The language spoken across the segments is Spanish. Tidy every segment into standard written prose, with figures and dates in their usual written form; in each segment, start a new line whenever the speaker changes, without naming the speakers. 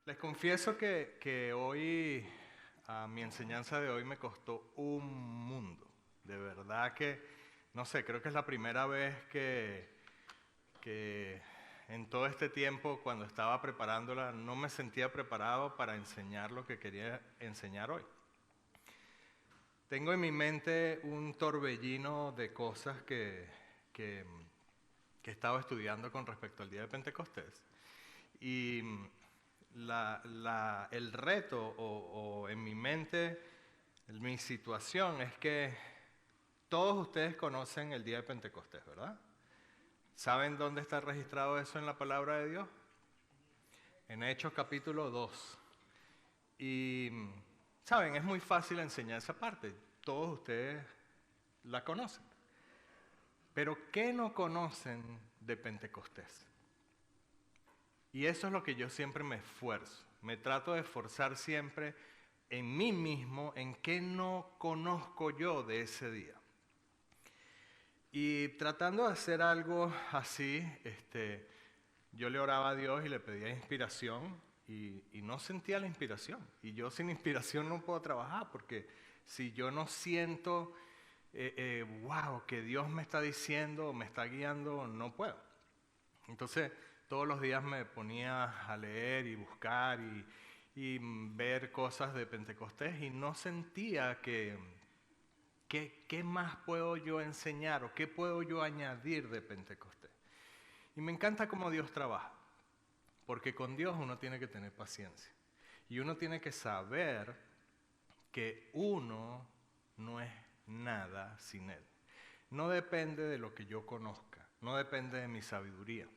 Les confieso que hoy, mi enseñanza de hoy me costó un mundo. De verdad que, no sé, creo que es la primera vez que en todo este tiempo, cuando estaba preparándola, no me sentía preparado para enseñar lo que quería enseñar hoy. Tengo en mi mente un torbellino de cosas que, que he estado estudiando con respecto al día de Pentecostés. Y el reto o en mi mente, mi situación es que todos ustedes conocen el día de Pentecostés, ¿verdad? ¿Saben dónde está registrado eso en la palabra de Dios? En Hechos capítulo 2. Y, ¿saben? Es muy fácil enseñar esa parte. Todos ustedes la conocen. Pero ¿qué no conocen de Pentecostés? Y eso es lo que yo siempre me esfuerzo. Me trato de esforzar siempre en mí mismo, en qué no conozco yo de ese día. Y tratando de hacer algo así, yo le oraba a Dios y le pedía inspiración y no sentía la inspiración. Y yo sin inspiración no puedo trabajar porque si yo no siento, wow, que Dios me está diciendo, me está guiando, no puedo. Entonces, todos los días me ponía a leer y buscar y ver cosas de Pentecostés y no sentía qué más puedo yo enseñar o qué puedo yo añadir de Pentecostés. Y me encanta cómo Dios trabaja, porque con Dios uno tiene que tener paciencia y uno tiene que saber que uno no es nada sin Él. No depende de lo que yo conozca, no depende de mi sabiduría.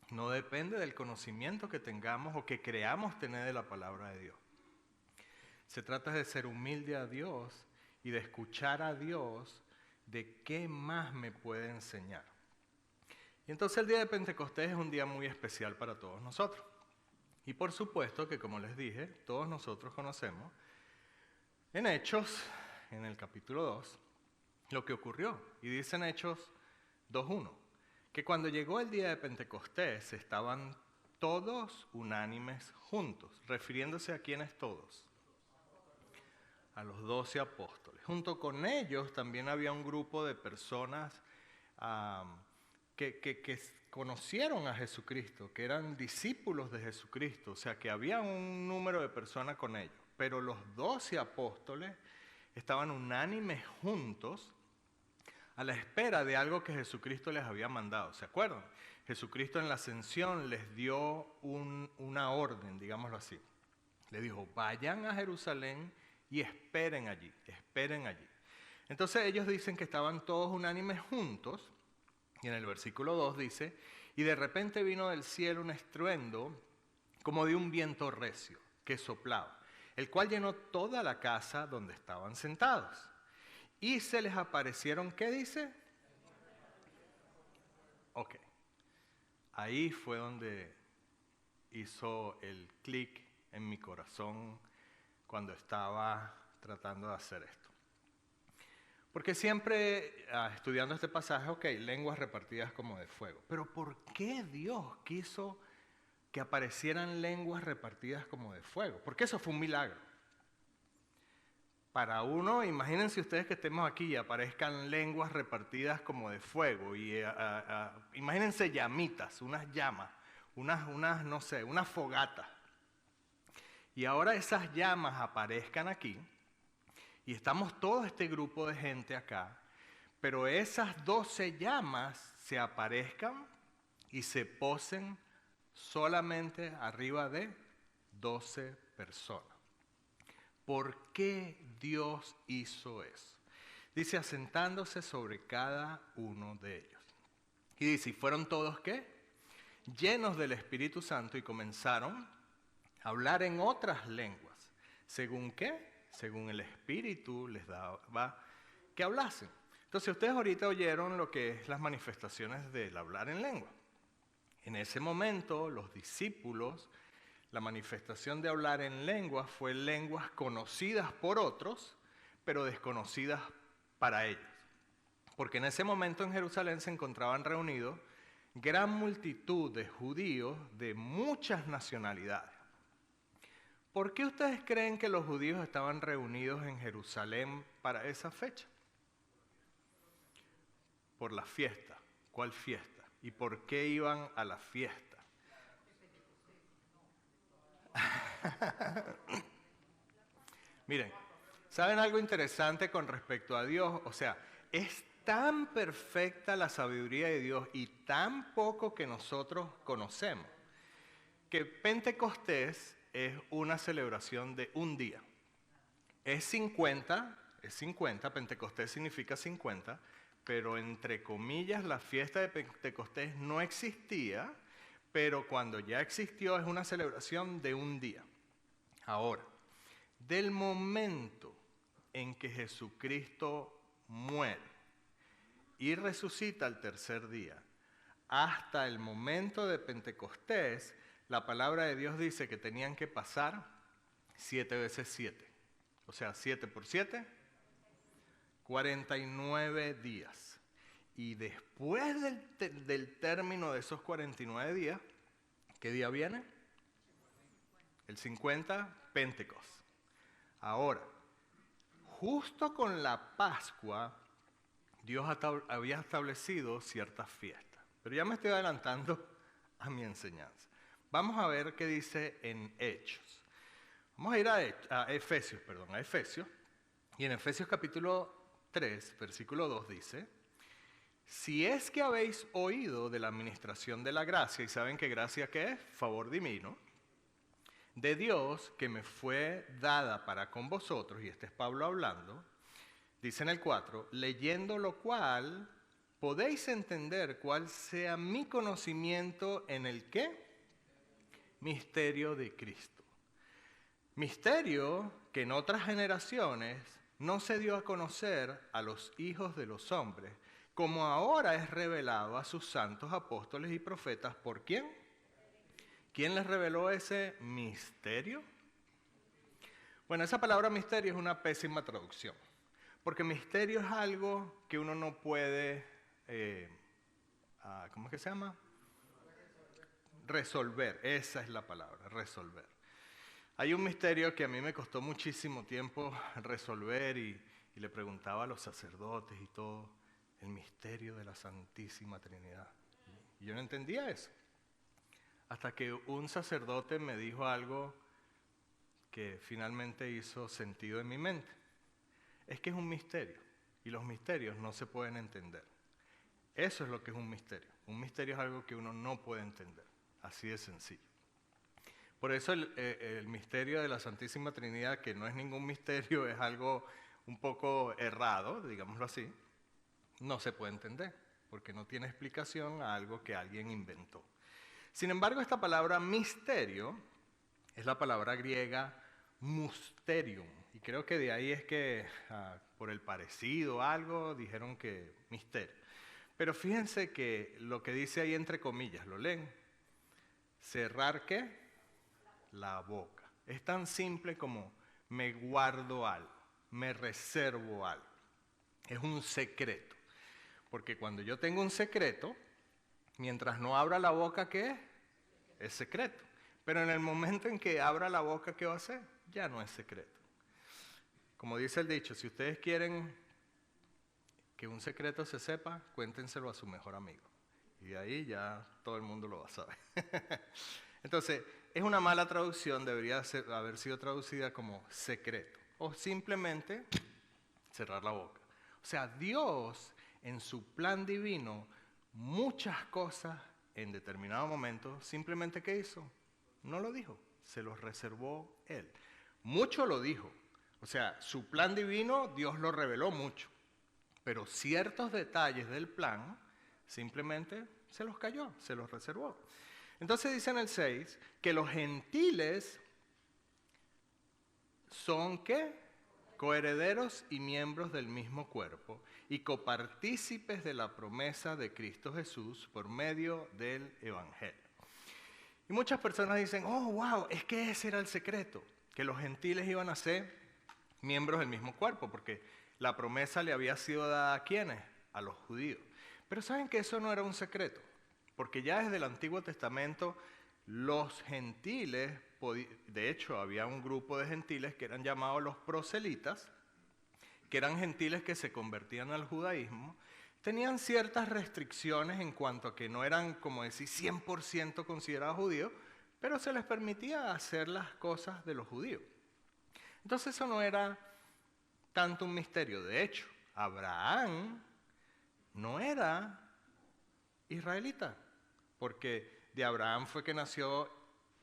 No depende del conocimiento que tengamos o que creamos tener de la palabra de Dios. Se trata de ser humilde a Dios y de escuchar a Dios de qué más me puede enseñar. Y entonces el día de Pentecostés es un día muy especial para todos nosotros. Y por supuesto que, como les dije, todos nosotros conocemos en Hechos, en el capítulo 2, lo que ocurrió. Y dice en Hechos 2:1. Que cuando llegó el día de Pentecostés estaban todos unánimes juntos, refiriéndose a quiénes todos, a los 12 apóstoles. Junto con ellos también había un grupo de personas que conocieron a Jesucristo, que eran discípulos de Jesucristo, o sea que había un número de personas con ellos, pero los 12 apóstoles estaban unánimes juntos a la espera de algo que Jesucristo les había mandado. ¿Se acuerdan? Jesucristo en la ascensión les dio una orden, digámoslo así. Le dijo, vayan a Jerusalén y esperen allí, esperen allí. Entonces ellos dicen que estaban todos unánimes juntos, y en el versículo 2 dice, y de repente vino del cielo un estruendo como de un viento recio que soplaba, el cual llenó toda la casa donde estaban sentados. Y se les aparecieron, ¿qué dice? Ok. Ahí fue donde hizo el clic en mi corazón cuando estaba tratando de hacer esto. Porque siempre estudiando este pasaje, ok, lenguas repartidas como de fuego. Pero ¿por qué Dios quiso que aparecieran lenguas repartidas como de fuego? Porque eso fue un milagro. Para uno, imagínense ustedes que estemos aquí y aparezcan lenguas repartidas como de fuego y imagínense llamitas, unas llamas, no sé, unas fogatas. Y ahora esas llamas aparezcan aquí y estamos todo este grupo de gente acá, pero esas 12 llamas se aparezcan y se posen solamente arriba de 12 personas. ¿Por qué Dios hizo eso? Dice, asentándose sobre cada uno de ellos. Y dice, ¿y fueron todos qué? Llenos del Espíritu Santo y comenzaron a hablar en otras lenguas. ¿Según qué? Según el Espíritu les daba que hablasen. Entonces ustedes ahorita oyeron lo que es las manifestaciones del hablar en lengua. En ese momento los discípulos, la manifestación de hablar en lenguas fue lenguas conocidas por otros, pero desconocidas para ellos. Porque en ese momento en Jerusalén se encontraban reunidos gran multitud de judíos de muchas nacionalidades. ¿Por qué ustedes creen que los judíos estaban reunidos en Jerusalén para esa fecha? Por la fiesta. ¿Cuál fiesta? ¿Y por qué iban a la fiesta? Miren, ¿saben algo interesante con respecto a Dios? O sea, es tan perfecta la sabiduría de Dios y tan poco que nosotros conocemos, que Pentecostés es una celebración de un día. Es 50, Pentecostés significa 50, pero entre comillas la fiesta de Pentecostés no existía, pero cuando ya existió es una celebración de un día. Ahora, del momento en que Jesucristo muere y resucita al tercer día, hasta el momento de Pentecostés, la palabra de Dios dice que tenían que pasar 7 veces 7. O sea, 7 por 7, 49 días. Y después del término de esos 49 días, ¿qué día viene? El 50, Pentecostés. Ahora, justo con la Pascua, Dios había establecido ciertas fiestas. Pero ya me estoy adelantando a mi enseñanza. Vamos a ver qué dice en Hechos. Vamos a ir a Efesios. Y en Efesios capítulo 3, versículo 2 dice: si es que habéis oído de la administración de la gracia, y saben que gracia ¿qué es? Favor divino, de Dios que me fue dada para con vosotros, y este es Pablo hablando, dice en el 4, leyendo lo cual podéis entender cuál sea mi conocimiento en el ¿qué? Misterio de Cristo. Misterio que en otras generaciones no se dio a conocer a los hijos de los hombres, como ahora es revelado a sus santos apóstoles y profetas. ¿Por quién? ¿Quién les reveló ese misterio? Bueno, esa palabra misterio es una pésima traducción, porque misterio es algo que uno no puede, ¿cómo es que se llama? Resolver, esa es la palabra, resolver. Hay un misterio que a mí me costó muchísimo tiempo resolver y le preguntaba a los sacerdotes y todo, el misterio de la Santísima Trinidad. Y yo no entendía eso. Hasta que un sacerdote me dijo algo que finalmente hizo sentido en mi mente. Es que es un misterio y los misterios no se pueden entender. Eso es lo que es un misterio. Un misterio es algo que uno no puede entender, así de sencillo. Por eso el misterio de la Santísima Trinidad, que no es ningún misterio, es algo un poco errado, digámoslo así, no se puede entender, porque no tiene explicación a algo que alguien inventó. Sin embargo, esta palabra misterio es la palabra griega mysterium, y creo que de ahí es que, por el parecido algo, dijeron que misterio. Pero fíjense que lo que dice ahí entre comillas, ¿lo leen? Cerrar, ¿qué? La boca. Es tan simple como me guardo algo, me reservo algo. Es un secreto. Porque cuando yo tengo un secreto, mientras no abra la boca, ¿qué es? Es secreto. Pero en el momento en que abra la boca, ¿qué va a hacer? Ya no es secreto. Como dice el dicho, si ustedes quieren que un secreto se sepa, cuéntenselo a su mejor amigo. Y de ahí ya todo el mundo lo va a saber. Entonces, es una mala traducción, debería haber sido traducida como secreto. O simplemente cerrar la boca. O sea, Dios, en su plan divino, muchas cosas en determinado momento, simplemente ¿qué hizo? No lo dijo, se los reservó Él. Mucho lo dijo. O sea, su plan divino, Dios lo reveló mucho. Pero ciertos detalles del plan, simplemente se los cayó, se los reservó. Entonces dice en el 6 que los gentiles son ¿qué? Coherederos y miembros del mismo cuerpo y copartícipes de la promesa de Cristo Jesús por medio del Evangelio. Y muchas personas dicen, oh, wow, es que ese era el secreto, que los gentiles iban a ser miembros del mismo cuerpo, porque la promesa le había sido dada ¿a quiénes? A los judíos. Pero saben que eso no era un secreto, porque ya desde el Antiguo Testamento los gentiles, de hecho había un grupo de gentiles que eran llamados los proselitas, que eran gentiles que se convertían al judaísmo, tenían ciertas restricciones en cuanto a que no eran, como decir, 100% considerados judíos, pero se les permitía hacer las cosas de los judíos. Entonces eso no era tanto un misterio. De hecho, Abraham no era israelita, porque de Abraham fue que nació,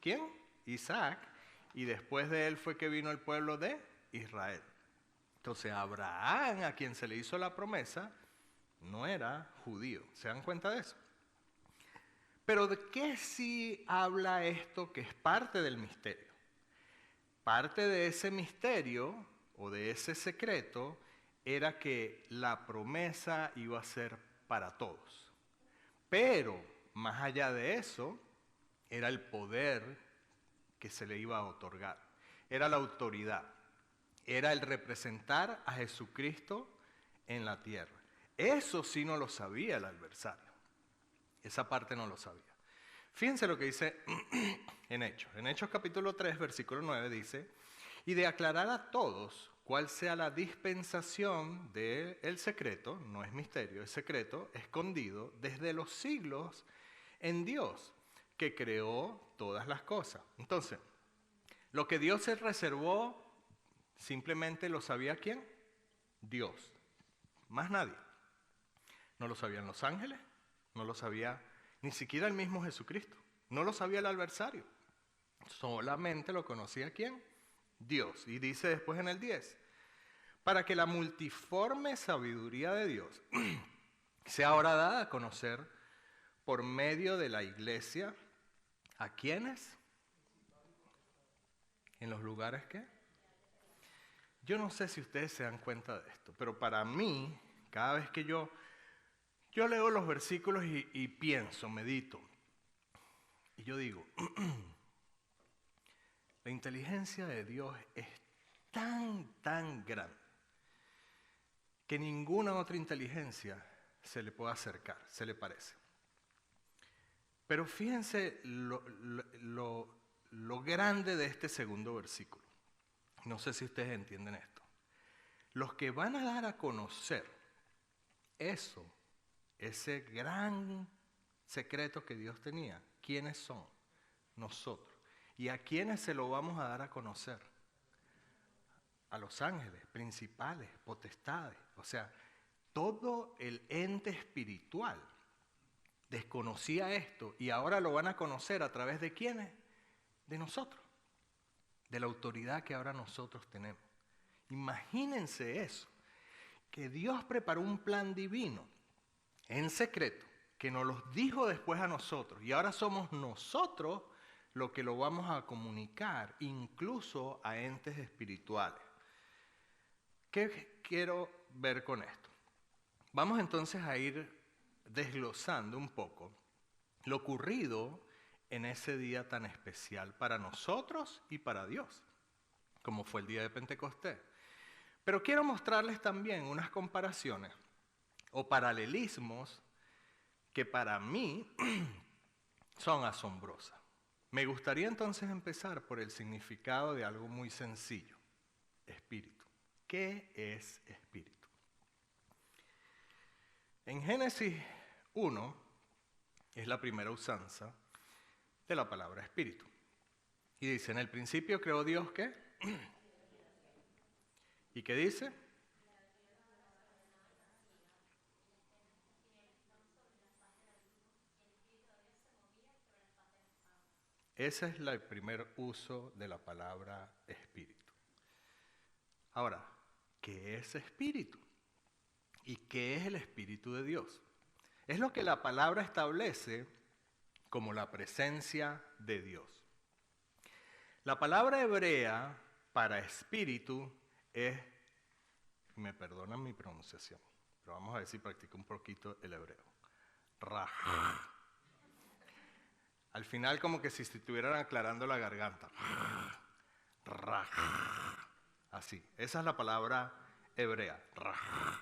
¿quién? Isaac, y después de él fue que vino el pueblo de Israel. Entonces Abraham, a quien se le hizo la promesa, no era judío. ¿Se dan cuenta de eso? Pero ¿de qué sí habla esto que es parte del misterio? Parte de ese misterio o de ese secreto era que la promesa iba a ser para todos. Pero más allá de eso, era el poder que se le iba a otorgar. Era la autoridad. Era el representar a Jesucristo en la tierra. Eso sí no lo sabía el adversario. Esa parte no lo sabía. Fíjense lo que dice en Hechos. En Hechos capítulo 3, versículo 9 dice, y de aclarar a todos cuál sea la dispensación del secreto, no es misterio, es secreto, escondido desde los siglos en Dios, que creó todas las cosas. Entonces, lo que Dios se reservó, simplemente lo sabía ¿quién? Dios. Más nadie. No lo sabían los ángeles, no lo sabía ni siquiera el mismo Jesucristo, no lo sabía el adversario. Solamente lo conocía ¿quién? Dios. Y dice después en el 10, para que la multiforme sabiduría de Dios sea ahora dada a conocer por medio de la iglesia, ¿a quiénes? ¿En los lugares qué? Yo no sé si ustedes se dan cuenta de esto, pero para mí, cada vez que yo leo los versículos y pienso, medito, y yo digo, la inteligencia de Dios es tan grande que ninguna otra inteligencia se le puede acercar, se le parece. Pero fíjense lo grande de este segundo versículo. No sé si ustedes entienden esto. Los que van a dar a conocer eso, ese gran secreto que Dios tenía, ¿quiénes son? Nosotros. ¿Y a quiénes se lo vamos a dar a conocer? A los ángeles, principales, potestades. O sea, todo el ente espiritual desconocía esto y ahora lo van a conocer a través de ¿quiénes? De nosotros. De la autoridad que ahora nosotros tenemos. Imagínense eso. Que Dios preparó un plan divino en secreto que nos los dijo después a nosotros y ahora somos nosotros los que lo vamos a comunicar incluso a entes espirituales. ¿Qué quiero ver con esto? Vamos entonces a ir desglosando un poco lo ocurrido en ese día tan especial para nosotros y para Dios, como fue el día de Pentecostés. Pero quiero mostrarles también unas comparaciones o paralelismos que para mí son asombrosas. Me gustaría entonces empezar por el significado de algo muy sencillo, espíritu. ¿Qué es espíritu? En Génesis 1 es la primera usanza de la palabra espíritu. Y dice, en el principio creó Dios, ¿qué? ¿Y qué dice? Ese es el primer uso de la palabra espíritu. Ahora, ¿qué es espíritu? ¿Y qué es el Espíritu de Dios? Es lo que la palabra establece como la presencia de Dios. La palabra hebrea para espíritu es, me perdonan mi pronunciación, pero vamos a ver si practico un poquito el hebreo. Raj. Al final como que si estuvieran aclarando la garganta. Raj. Así, esa es la palabra hebrea. Raj.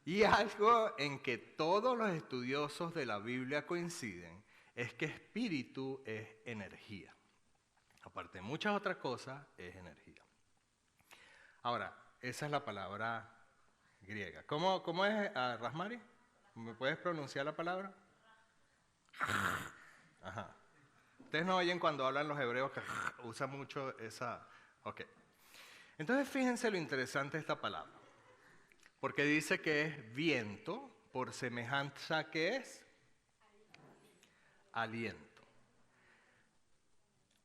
Y algo en que todos los estudiosos de la Biblia coinciden es que espíritu es energía. Aparte de muchas otras cosas, es energía. Ahora, esa es la palabra griega. ¿Cómo es, Rasmari? ¿Me puedes pronunciar la palabra? Ajá. Ustedes no oyen cuando hablan los hebreos que usan mucho esa... Ok. Entonces fíjense lo interesante de esta palabra. Porque dice que es viento, por semejanza que es aliento.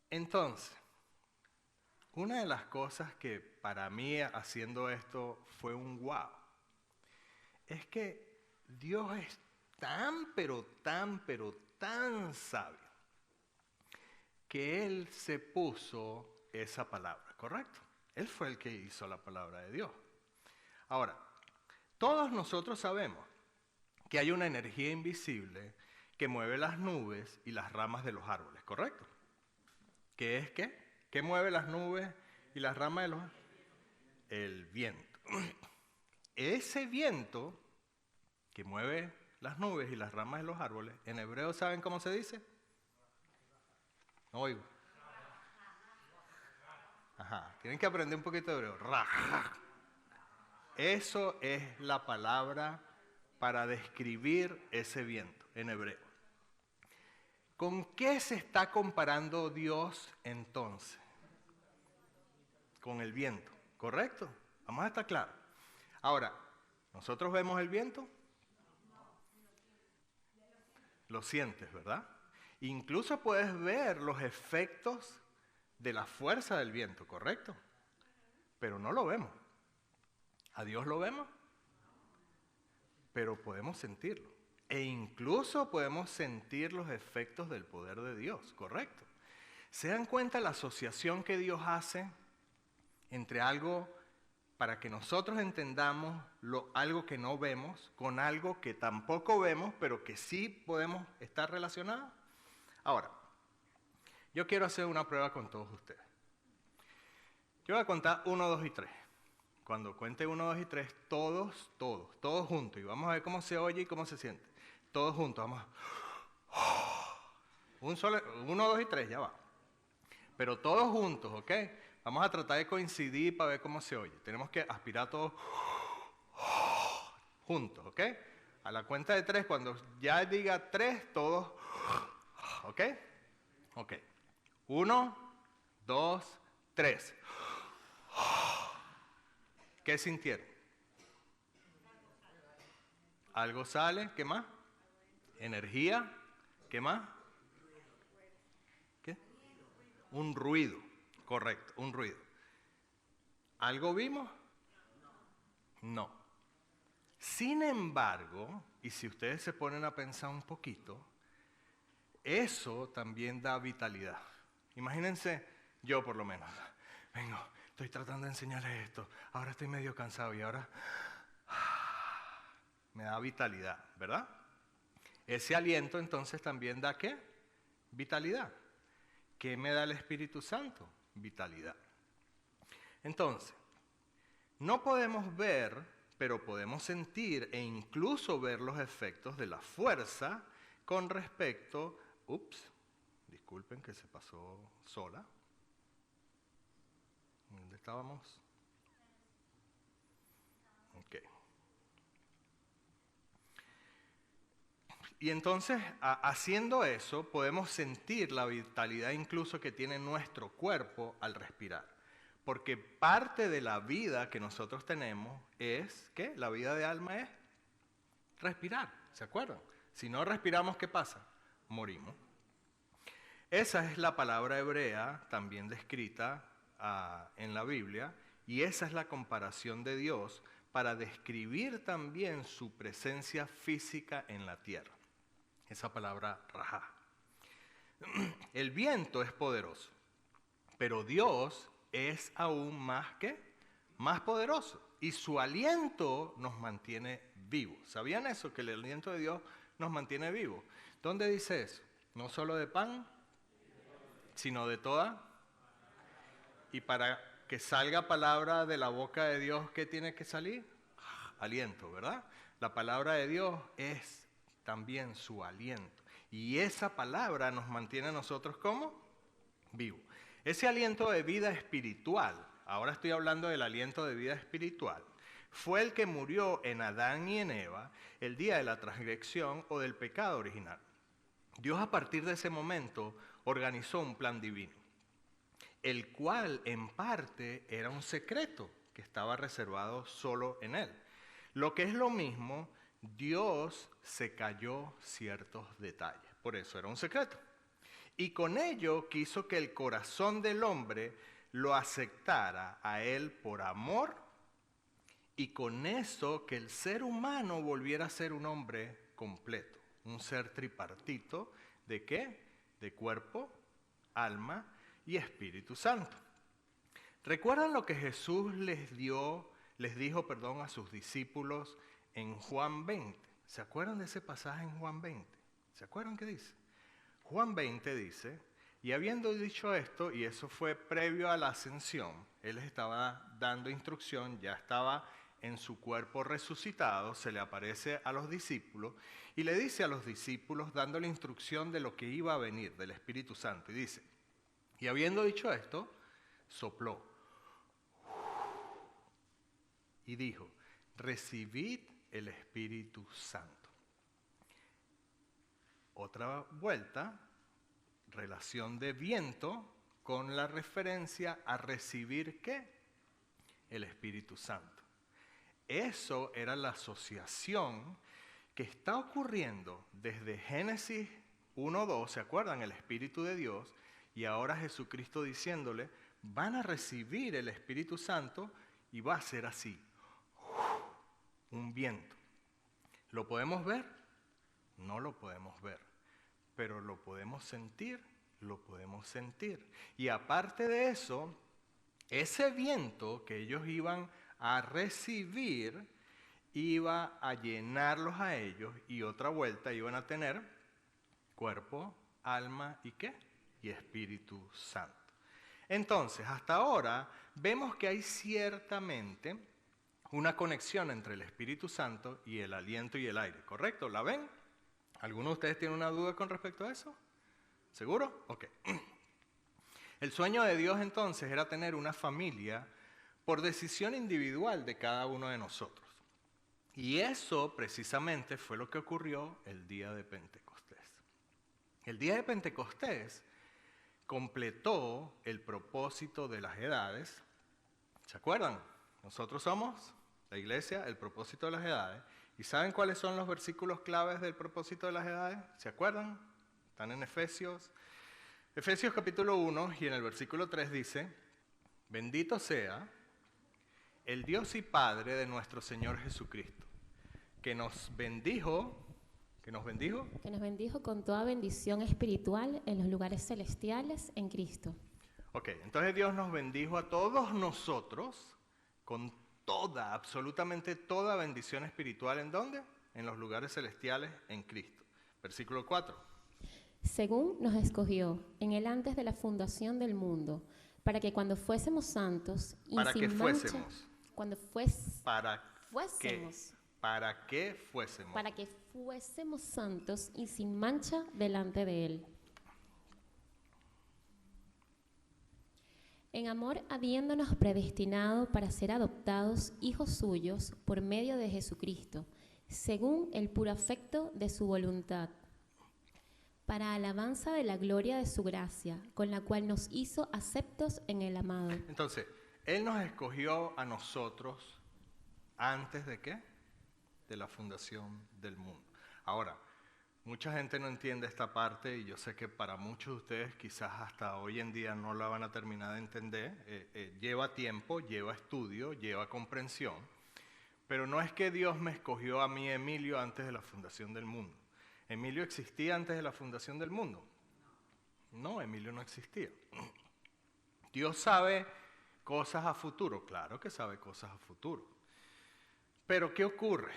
Entonces, una de las cosas que para mí haciendo esto fue un wow, es que Dios es tan, pero tan sabio, que Él se puso esa palabra, ¿correcto? Él fue el que hizo la palabra de Dios. Ahora, todos nosotros sabemos que hay una energía invisible que mueve las nubes y las ramas de los árboles, ¿correcto? ¿Qué es qué? ¿Qué mueve las nubes y las ramas de los árboles? El viento. Ese viento que mueve las nubes y las ramas de los árboles, en hebreo, ¿saben cómo se dice? No oigo. Ajá, tienen que aprender un poquito de hebreo. Rajá. Eso es la palabra para describir ese viento en hebreo. ¿Con qué se está comparando Dios entonces? Con el viento, ¿correcto? Vamos a estar claros. Ahora, ¿nosotros vemos el viento? Lo sientes, ¿verdad? Incluso puedes ver los efectos de la fuerza del viento, ¿correcto? Pero no lo vemos. ¿A Dios lo vemos? Pero podemos sentirlo. E incluso podemos sentir los efectos del poder de Dios, ¿correcto? ¿Se dan cuenta la asociación que Dios hace entre algo para que nosotros entendamos algo que no vemos con algo que tampoco vemos, pero que sí podemos estar relacionados? Ahora, yo quiero hacer una prueba con todos ustedes. Yo voy a contar 1, 2 y 3. Cuando cuente 1, 2 y 3, todos juntos. Y vamos a ver cómo se oye y cómo se siente. Todos juntos, vamos a... 1, 2 y 3, ya va. Pero todos juntos, ¿ok? Vamos a tratar de coincidir para ver cómo se oye. Tenemos que aspirar todos juntos, ¿ok? A la cuenta de 3, cuando ya diga 3, todos... ¿Ok? Ok. 1, 2, 3. ¿Qué sintieron? Algo sale, ¿qué más? Energía, ¿qué más? ¿Qué? Un ruido, correcto, un ruido. ¿Algo vimos? No. Sin embargo, y si ustedes se ponen a pensar un poquito, eso también da vitalidad. Imagínense, yo por lo menos, vengo, estoy tratando de enseñarles esto, ahora estoy medio cansado y ahora me da vitalidad, ¿verdad? Ese aliento entonces también da ¿qué? Vitalidad. ¿Qué me da el Espíritu Santo? Vitalidad. Entonces, no podemos ver, pero podemos sentir e incluso ver los efectos de la fuerza con respecto... disculpen que se pasó sola. ¿Dónde estábamos? Ok. Y entonces, haciendo eso, podemos sentir la vitalidad incluso que tiene nuestro cuerpo al respirar. Porque parte de la vida que nosotros tenemos es, ¿qué? La vida de alma es respirar, ¿se acuerdan? Si no respiramos, ¿qué pasa? Morimos. Esa es la palabra hebrea también descrita en la Biblia, y esa es la comparación de Dios para describir también su presencia física en la tierra. Esa palabra rajá. El viento es poderoso, pero Dios es aún más poderoso, y su aliento nos mantiene vivos. ¿Sabían eso? Que el aliento de Dios nos mantiene vivos. ¿Dónde dice eso? No solo de pan, sino de toda. Y para que salga palabra de la boca de Dios, ¿qué tiene que salir? Aliento, ¿verdad? La palabra de Dios es también su aliento. Y esa palabra nos mantiene a nosotros como vivos. Ese aliento de vida espiritual, ahora estoy hablando del aliento de vida espiritual, fue el que murió en Adán y en Eva el día de la transgresión o del pecado original. Dios a partir de ese momento organizó un plan divino, el cual en parte era un secreto que estaba reservado solo en Él. Lo que es lo mismo, Dios se calló ciertos detalles, por eso era un secreto. Y con ello quiso que el corazón del hombre lo aceptara a Él por amor, y con eso que el ser humano volviera a ser un hombre completo, un ser tripartito, ¿de qué? De cuerpo, alma y Espíritu Santo. ¿Recuerdan lo que Jesús les dijo, a sus discípulos en Juan 20? ¿Se acuerdan de ese pasaje en Juan 20? ¿Se acuerdan qué dice? Juan 20 dice, y habiendo dicho esto, y eso fue previo a la ascensión, Él les estaba dando instrucción, ya estaba en su cuerpo resucitado, se le aparece a los discípulos y le dice a los discípulos dándole instrucción de lo que iba a venir, del Espíritu Santo. Y dice, y habiendo dicho esto, sopló y dijo, recibid el Espíritu Santo. Otra vuelta, relación de viento con la referencia a recibir ¿qué? El Espíritu Santo. Eso era la asociación que está ocurriendo desde Génesis 1:2, ¿se acuerdan? El Espíritu de Dios, y ahora Jesucristo diciéndole, van a recibir el Espíritu Santo y va a ser así, un viento. ¿Lo podemos ver? No lo podemos ver, pero lo podemos sentir, lo podemos sentir. Y aparte de eso, ese viento que ellos iban a recibir iba a llenarlos a ellos y otra vuelta iban a tener cuerpo, alma y ¿qué? Y Espíritu Santo. Entonces, hasta ahora vemos que hay ciertamente una conexión entre el Espíritu Santo y el aliento y el aire, ¿correcto? ¿La ven? ¿Alguno de ustedes tiene una duda con respecto a eso? ¿Seguro? Ok. El sueño de Dios entonces era tener una familia por decisión individual de cada uno de nosotros. Y eso precisamente fue lo que ocurrió el día de Pentecostés. El día de Pentecostés completó el propósito de las edades. ¿Se acuerdan? Nosotros somos la iglesia, el propósito de las edades. ¿Y saben cuáles son los versículos claves del propósito de las edades? ¿Se acuerdan? Están en Efesios. Efesios capítulo 1 y en el versículo 3 dice, bendito sea el Dios y Padre de nuestro Señor Jesucristo, que nos bendijo
con toda bendición espiritual en los lugares celestiales en Cristo.
Ok, entonces Dios nos bendijo a todos nosotros con toda, absolutamente toda bendición espiritual. ¿En dónde? En los lugares celestiales en Cristo. Versículo 4.
Según nos escogió en él antes de la fundación del mundo, para que cuando fuésemos santos y
¿Para
sin
qué
mancha,
fuésemos?
Para que fuésemos santos y sin mancha delante de él. En amor, habiéndonos predestinado para ser adoptados hijos suyos por medio de Jesucristo, según el puro afecto de su voluntad, para alabanza de la gloria de su gracia, con la cual nos hizo aceptos en el amado.
Entonces, Él nos escogió a nosotros antes de ¿qué? De la fundación del mundo. Ahora, mucha gente no entiende esta parte y yo sé que para muchos de ustedes quizás hasta hoy en día no la van a terminar de entender. Lleva tiempo, lleva estudio, lleva comprensión, pero no es que Dios me escogió a mí, Emilio, antes de la fundación del mundo. ¿Emilio existía antes de la fundación del mundo? No, Emilio no existía. Dios sabe cosas a futuro, claro que sabe cosas a futuro. Pero ¿qué ocurre?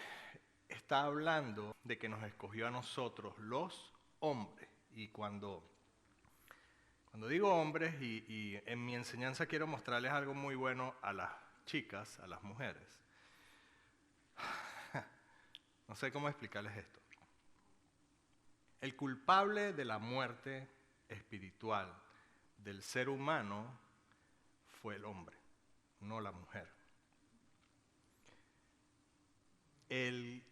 Está hablando de que nos escogió a nosotros los hombres. Y cuando digo hombres, y en mi enseñanza quiero mostrarles algo muy bueno a las chicas, a las mujeres. No sé cómo explicarles esto. El culpable de la muerte espiritual del ser humano fue el hombre, no la mujer. El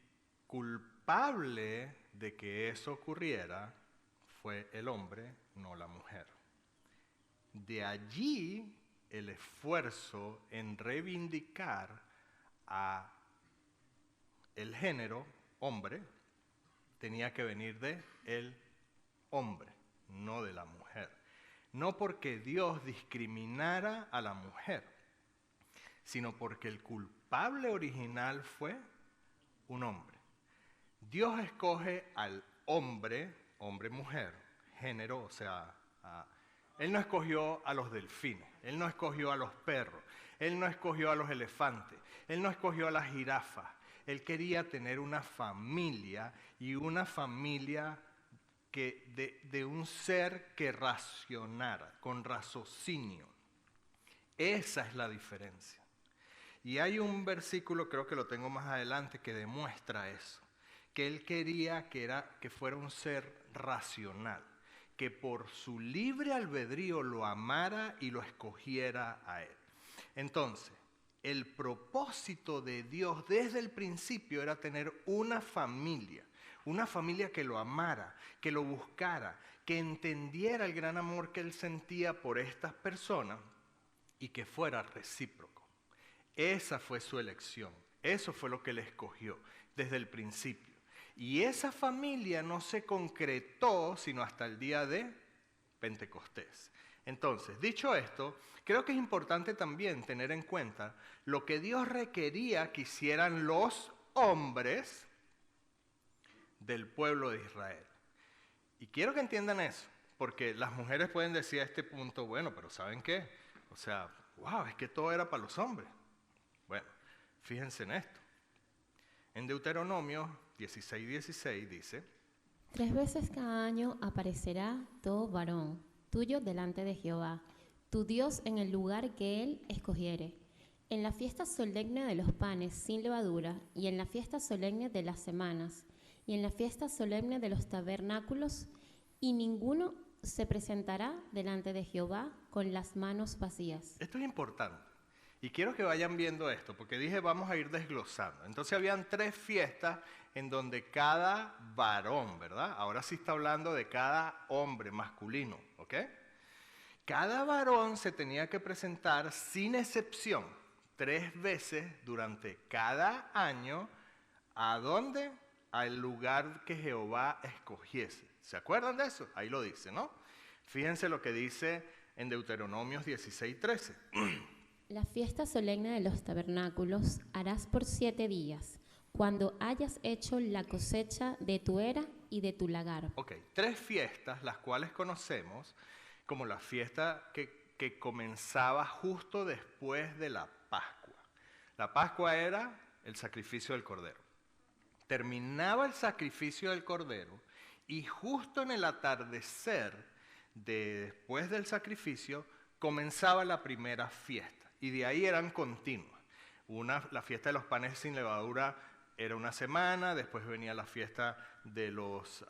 culpable de que eso ocurriera fue el hombre, no la mujer. De allí el esfuerzo en reivindicar a el género hombre tenía que venir de el hombre, no de la mujer. No porque Dios discriminara a la mujer, sino porque el culpable original fue un hombre. Dios escoge al hombre, hombre-mujer, género, o sea, Él no escogió a los delfines, Él no escogió a los perros, Él no escogió a los elefantes, Él no escogió a las jirafas. Él quería tener una familia y una familia de un ser que racionara, con raciocinio. Esa es la diferencia. Y hay un versículo, creo que lo tengo más adelante, que demuestra eso. Que él quería que fuera un ser racional, que por su libre albedrío lo amara y lo escogiera a él. Entonces, el propósito de Dios desde el principio era tener una familia que lo amara, que lo buscara, que entendiera el gran amor que él sentía por estas personas y que fuera recíproco. Esa fue su elección, eso fue lo que él escogió desde el principio. Y esa familia no se concretó sino hasta el día de Pentecostés. Entonces, dicho esto, creo que es importante también tener en cuenta lo que Dios requería que hicieran los hombres del pueblo de Israel. Y quiero que entiendan eso, porque las mujeres pueden decir a este punto, bueno, pero ¿saben qué? O sea, wow, es que todo era para los hombres. Bueno, fíjense en esto. En Deuteronomio 16:16 dice:
3 veces cada año aparecerá todo varón tuyo delante de Jehová, tu Dios, en el lugar que él escogiere, en la fiesta solemne de los panes sin levadura, y en la fiesta solemne de las semanas, y en la fiesta solemne de los tabernáculos, y ninguno se presentará delante de Jehová con las manos vacías.
Esto es importante. Y quiero que vayan viendo esto, porque dije vamos a ir desglosando. Entonces habían 3 fiestas en donde cada varón, ¿verdad? Ahora sí está hablando de cada hombre masculino, ¿ok? Cada varón se tenía que presentar sin excepción 3 veces durante cada año. ¿A dónde? Al lugar que Jehová escogiese. ¿Se acuerdan de eso? Ahí lo dice, ¿no? Fíjense lo que dice en Deuteronomios 16:13.
La fiesta solemne de los tabernáculos harás por 7 días, cuando hayas hecho la cosecha de tu era y de tu lagar.
Ok, 3 fiestas, las cuales conocemos como la fiesta que comenzaba justo después de la Pascua. La Pascua era el sacrificio del Cordero. Terminaba el sacrificio del Cordero y justo en el atardecer después del sacrificio comenzaba la primera fiesta. Y de ahí eran continuas. La fiesta de los panes sin levadura era una semana, después venía la fiesta de los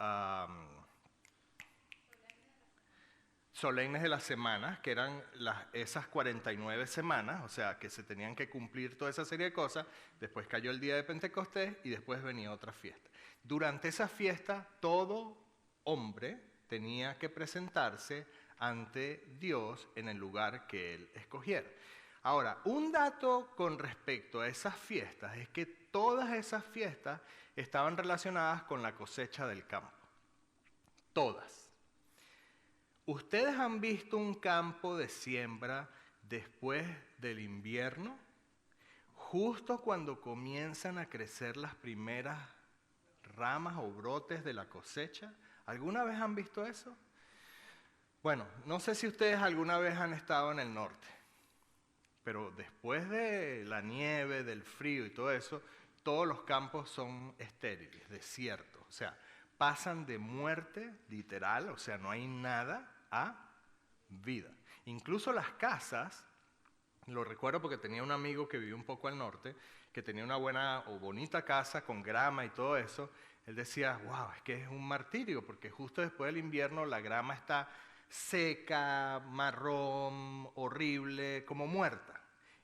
solemnes de las semanas, que eran esas 49 semanas, o sea, que se tenían que cumplir toda esa serie de cosas. Después cayó el día de Pentecostés y después venía otra fiesta. Durante esa fiesta, todo hombre tenía que presentarse ante Dios en el lugar que él escogiera. Ahora, un dato con respecto a esas fiestas es que todas esas fiestas estaban relacionadas con la cosecha del campo. Todas. ¿Ustedes han visto un campo de siembra después del invierno? Justo cuando comienzan a crecer las primeras ramas o brotes de la cosecha. ¿Alguna vez han visto eso? Bueno, no sé si ustedes alguna vez han estado en el norte. Pero después de la nieve, del frío y todo eso, todos los campos son estériles, desiertos. O sea, pasan de muerte literal, o sea, no hay nada, a vida. Incluso las casas Lo recuerdo porque tenía un amigo que vivía un poco al norte, que tenía una buena o bonita casa con grama y todo eso. Él decía, wow, es que es un martirio, porque justo después del invierno la grama está seca, marrón, horrible, como muerta.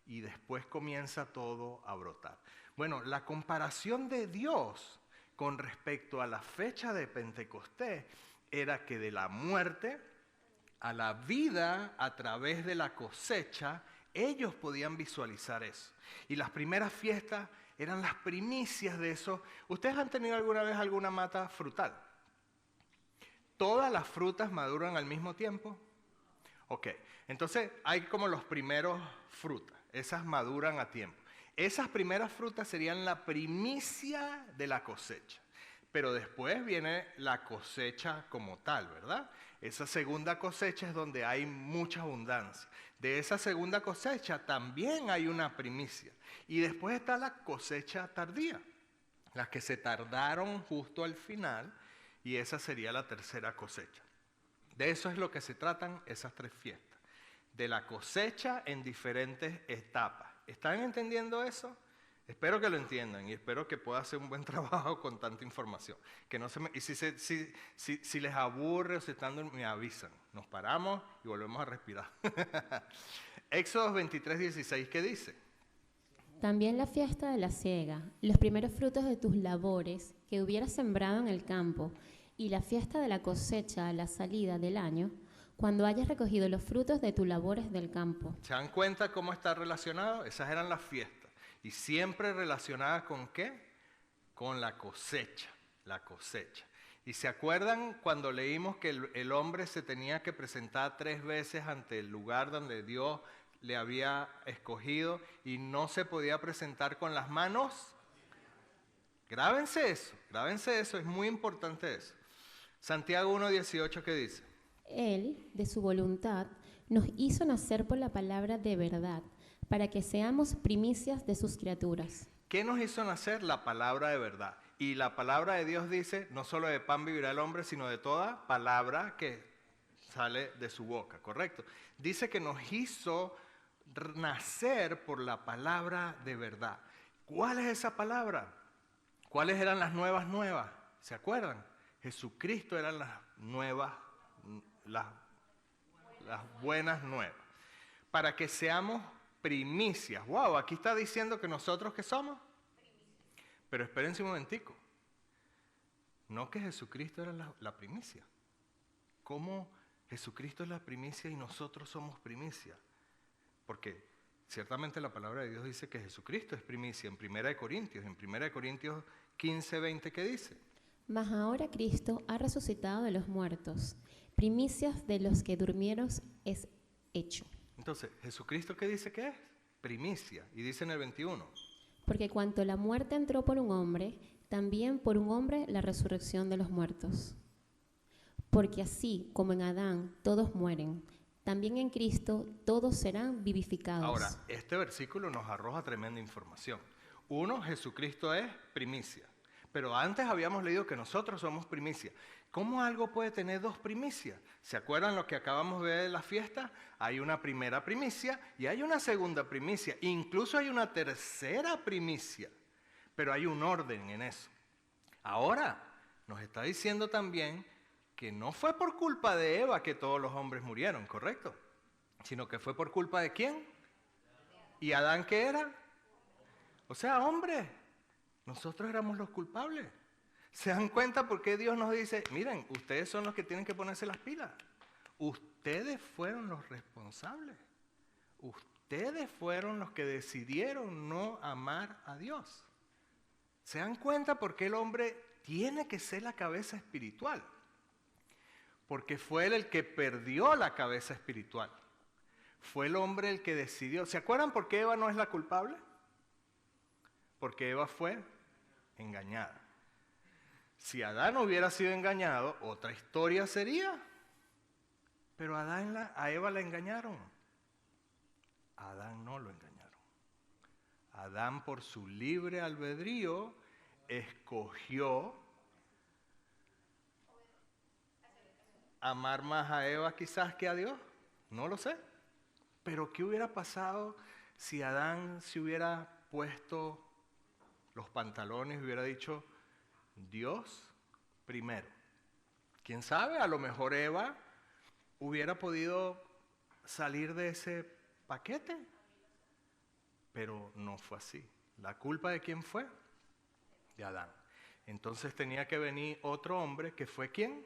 Y después comienza todo a brotar. Bueno, la comparación de Dios con respecto a la fecha de Pentecostés era que de la muerte a la vida a través de la cosecha, ellos podían visualizar eso. Y las primeras fiestas eran las primicias de eso. ¿Ustedes han tenido alguna vez alguna mata frutal? ¿Todas las frutas maduran al mismo tiempo? Ok, entonces hay como los primeros frutas, esas maduran a tiempo. Esas primeras frutas serían la primicia de la cosecha, pero después viene la cosecha como tal, ¿verdad? Esa segunda cosecha es donde hay mucha abundancia. De esa segunda cosecha también hay una primicia. Y después está la cosecha tardía, las que se tardaron justo al final, y esa sería la tercera cosecha. De eso es lo que se tratan esas tres fiestas, de la cosecha en diferentes etapas. ¿Están entendiendo eso? Espero que lo entiendan y espero que pueda hacer un buen trabajo con tanta información. Que no se me, y si les aburre o se están, me avisan. Nos paramos y volvemos a respirar. Éxodo 23:16, ¿qué dice?
También la fiesta de la siega, los primeros frutos de tus labores que hubieras sembrado en el campo, y la fiesta de la cosecha a la salida del año, cuando hayas recogido los frutos de tus labores del campo.
¿Se dan cuenta cómo está relacionado? Esas eran las fiestas. Y siempre relacionadas ¿con qué? Con la cosecha, la cosecha. ¿Y se acuerdan cuando leímos que el hombre se tenía que presentar 3 veces ante el lugar donde Dios le había escogido y no se podía presentar con las manos? Grábense eso, es muy importante eso. Santiago 1:18, ¿qué dice?
Él, de su voluntad, nos hizo nacer por la palabra de verdad, para que seamos primicias de sus criaturas.
¿Qué nos hizo nacer? La palabra de verdad. Y la palabra de Dios dice, no solo de pan vivirá el hombre, sino de toda palabra que sale de su boca, ¿correcto? Dice que nos hizo nacer por la palabra de verdad. ¿Cuál es esa palabra? ¿Cuáles eran las nuevas? ¿Se acuerdan? Jesucristo eran las nuevas, las buenas nuevas. Para que seamos primicias. Wow, aquí está diciendo que nosotros ¿qué somos? Pero espérense un momentico. No que Jesucristo era la primicia. ¿Cómo Jesucristo es la primicia y nosotros somos primicia? Porque ciertamente la palabra de Dios dice que Jesucristo es primicia en 1 Corintios. En 1 Corintios 15:20, ¿qué dice?
Mas ahora Cristo ha resucitado de los muertos. Primicias de los que durmieron es hecho.
Entonces, ¿Jesucristo qué dice que es? Primicia. Y dice en el 21.
Porque cuanto la muerte entró por un hombre, también por un hombre la resurrección de los muertos. Porque así como en Adán todos mueren, también en Cristo todos serán vivificados.
Ahora, este versículo nos arroja tremenda información. Uno, Jesucristo es primicia. Pero antes habíamos leído que nosotros somos primicia. ¿Cómo algo puede tener 2 primicias? ¿Se acuerdan lo que acabamos de ver de la fiesta? Hay una primera primicia y hay una segunda primicia. Incluso hay una tercera primicia. Pero hay un orden en eso. Ahora, nos está diciendo también que no fue por culpa de Eva que todos los hombres murieron, ¿correcto? Sino que fue por culpa de ¿quién? ¿Y Adán qué era? O sea, hombre, nosotros éramos los culpables. ¿Se dan cuenta por qué Dios nos dice, miren, ustedes son los que tienen que ponerse las pilas? Ustedes fueron los responsables. Ustedes fueron los que decidieron no amar a Dios. ¿Se dan cuenta por qué el hombre tiene que ser la cabeza espiritual? Porque fue él el que perdió la cabeza espiritual. Fue el hombre el que decidió. ¿Se acuerdan por qué Eva no es la culpable? Porque Eva fue engañada. Si Adán hubiera sido engañado, otra historia sería. Pero a Eva la engañaron. A Adán no lo engañaron. Adán por su libre albedrío escogió amar más a Eva quizás que a Dios. No lo sé. Pero ¿qué hubiera pasado si Adán se hubiera puesto los pantalones y hubiera dicho, Dios primero? ¿Quién sabe? A lo mejor Eva hubiera podido salir de ese paquete. Pero no fue así. ¿La culpa de quién fue? De Adán. Entonces tenía que venir otro hombre, que fue ¿quién?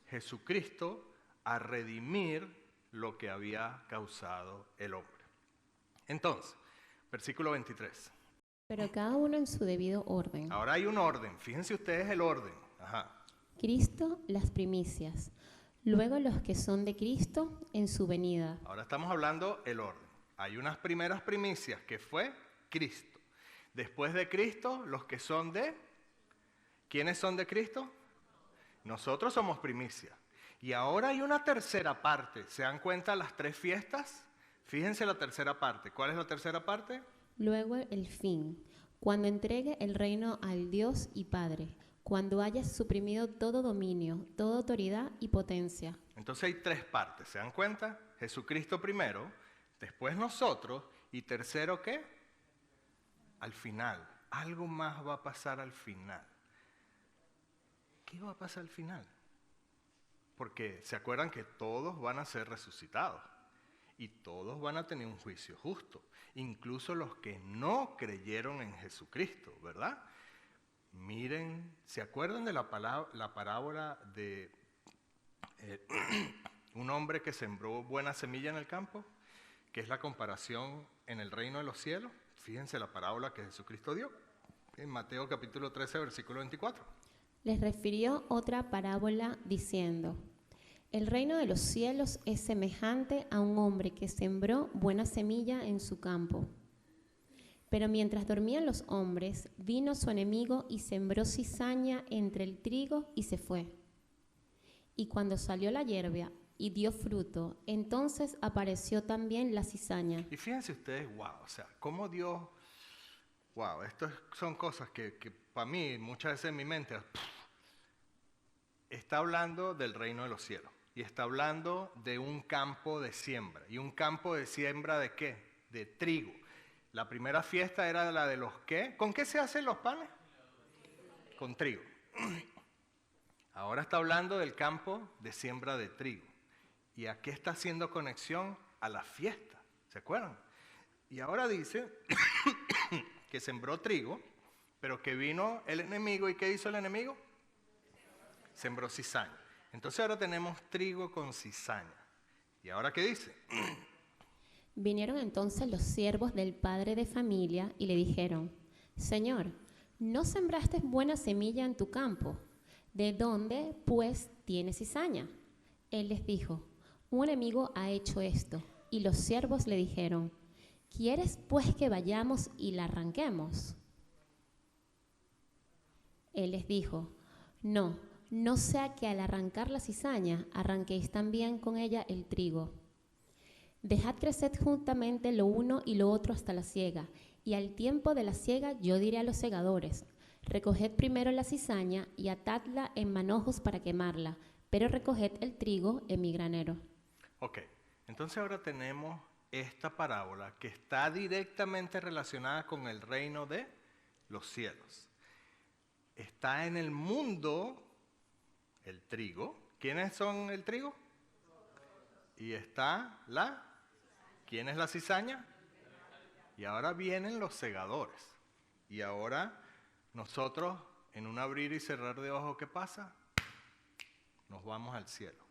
Jesucristo, a redimir lo que había causado el hombre. Entonces, versículo 23.
Pero cada uno en su debido orden.
Ahora hay un orden, fíjense ustedes el orden. Ajá.
Cristo las primicias, luego los que son de Cristo en su venida.
Ahora estamos hablando el orden. Hay unas primeras primicias que fue Cristo. Después de Cristo, los que son de... ¿Quiénes son de Cristo? Nosotros somos primicias. Y ahora hay una tercera parte. ¿Se dan cuenta las tres fiestas? Fíjense la tercera parte. ¿Cuál es la tercera parte?
Luego el fin, cuando entregue el reino al Dios y Padre, cuando haya suprimido todo dominio, toda autoridad y potencia.
Entonces hay tres partes. ¿Se dan cuenta? Jesucristo primero, después nosotros, y tercero, ¿qué? Al final. Algo más va a pasar al final. ¿Qué va a pasar al final? Porque se acuerdan que todos van a ser resucitados y todos van a tener un juicio justo, incluso los que no creyeron en Jesucristo, ¿verdad? Miren, ¿se acuerdan de la parábola de un hombre que sembró buena semilla en el campo? Que es la comparación en el reino de los cielos. Fíjense la parábola que Jesucristo dio en Mateo capítulo 13, versículo 24.
Les refirió otra parábola diciendo, el reino de los cielos es semejante a un hombre que sembró buena semilla en su campo. Pero mientras dormían los hombres, vino su enemigo y sembró cizaña entre el trigo y se fue. Y cuando salió la hierba y dio fruto, entonces apareció también la cizaña.
Y fíjense ustedes, wow, o sea, cómo Dios, wow, estas son cosas que para mí, muchas veces en mi mente, está hablando del reino de los cielos. Y está hablando de un campo de siembra. ¿Y un campo de siembra de qué? De trigo. La primera fiesta era la de los ¿qué? ¿Con qué se hacen los panes? Con trigo. Ahora está hablando del campo de siembra de trigo. ¿Y a qué está haciendo conexión? A la fiesta. ¿Se acuerdan? Y ahora dice que sembró trigo, pero que vino el enemigo. ¿Y qué hizo el enemigo? Sembró cizaña. Entonces ahora tenemos trigo con cizaña. ¿Y ahora qué dice?
Vinieron entonces los siervos del padre de familia y le dijeron, Señor, ¿no sembraste buena semilla en tu campo? ¿De dónde, pues, tienes cizaña? Él les dijo, un enemigo ha hecho esto. Y los siervos le dijeron, ¿quieres, pues, que vayamos y la arranquemos? Él les dijo, no sea que al arrancar la cizaña, arranquéis también con ella el trigo. Dejad crecer juntamente lo uno y lo otro hasta la siega, y al tiempo de la siega yo diré a los segadores, recoged primero la cizaña y atadla en manojos para quemarla, pero recoged el trigo en mi granero.
Ok, entonces ahora tenemos esta parábola que está directamente relacionada con el reino de los cielos. Está en el mundo el trigo. ¿Quiénes son el trigo? Y está la... ¿Quién es la cizaña? Y ahora vienen los segadores. Y ahora nosotros, en un abrir y cerrar de ojos, ¿qué pasa? Nos vamos al cielo.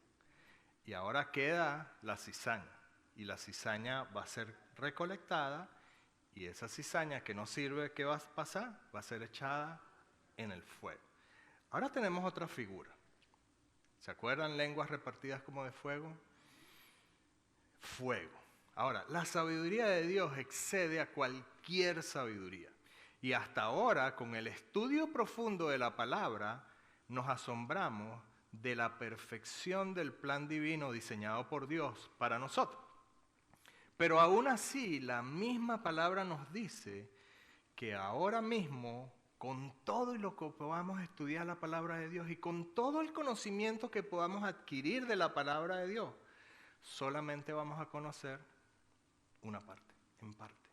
Y ahora queda la cizaña. Y la cizaña va a ser recolectada. Y esa cizaña que no sirve, ¿qué va a pasar? Va a ser echada en el fuego. Ahora tenemos otra figura. ¿Se acuerdan lenguas repartidas como de fuego? Fuego. Ahora, la sabiduría de Dios excede a cualquier sabiduría. Y hasta ahora, con el estudio profundo de la palabra, nos asombramos de la perfección del plan divino diseñado por Dios para nosotros. Pero aún así, la misma palabra nos dice que ahora mismo, con todo lo que podamos estudiar la palabra de Dios y con todo el conocimiento que podamos adquirir de la palabra de Dios, solamente vamos a conocer una parte, en parte.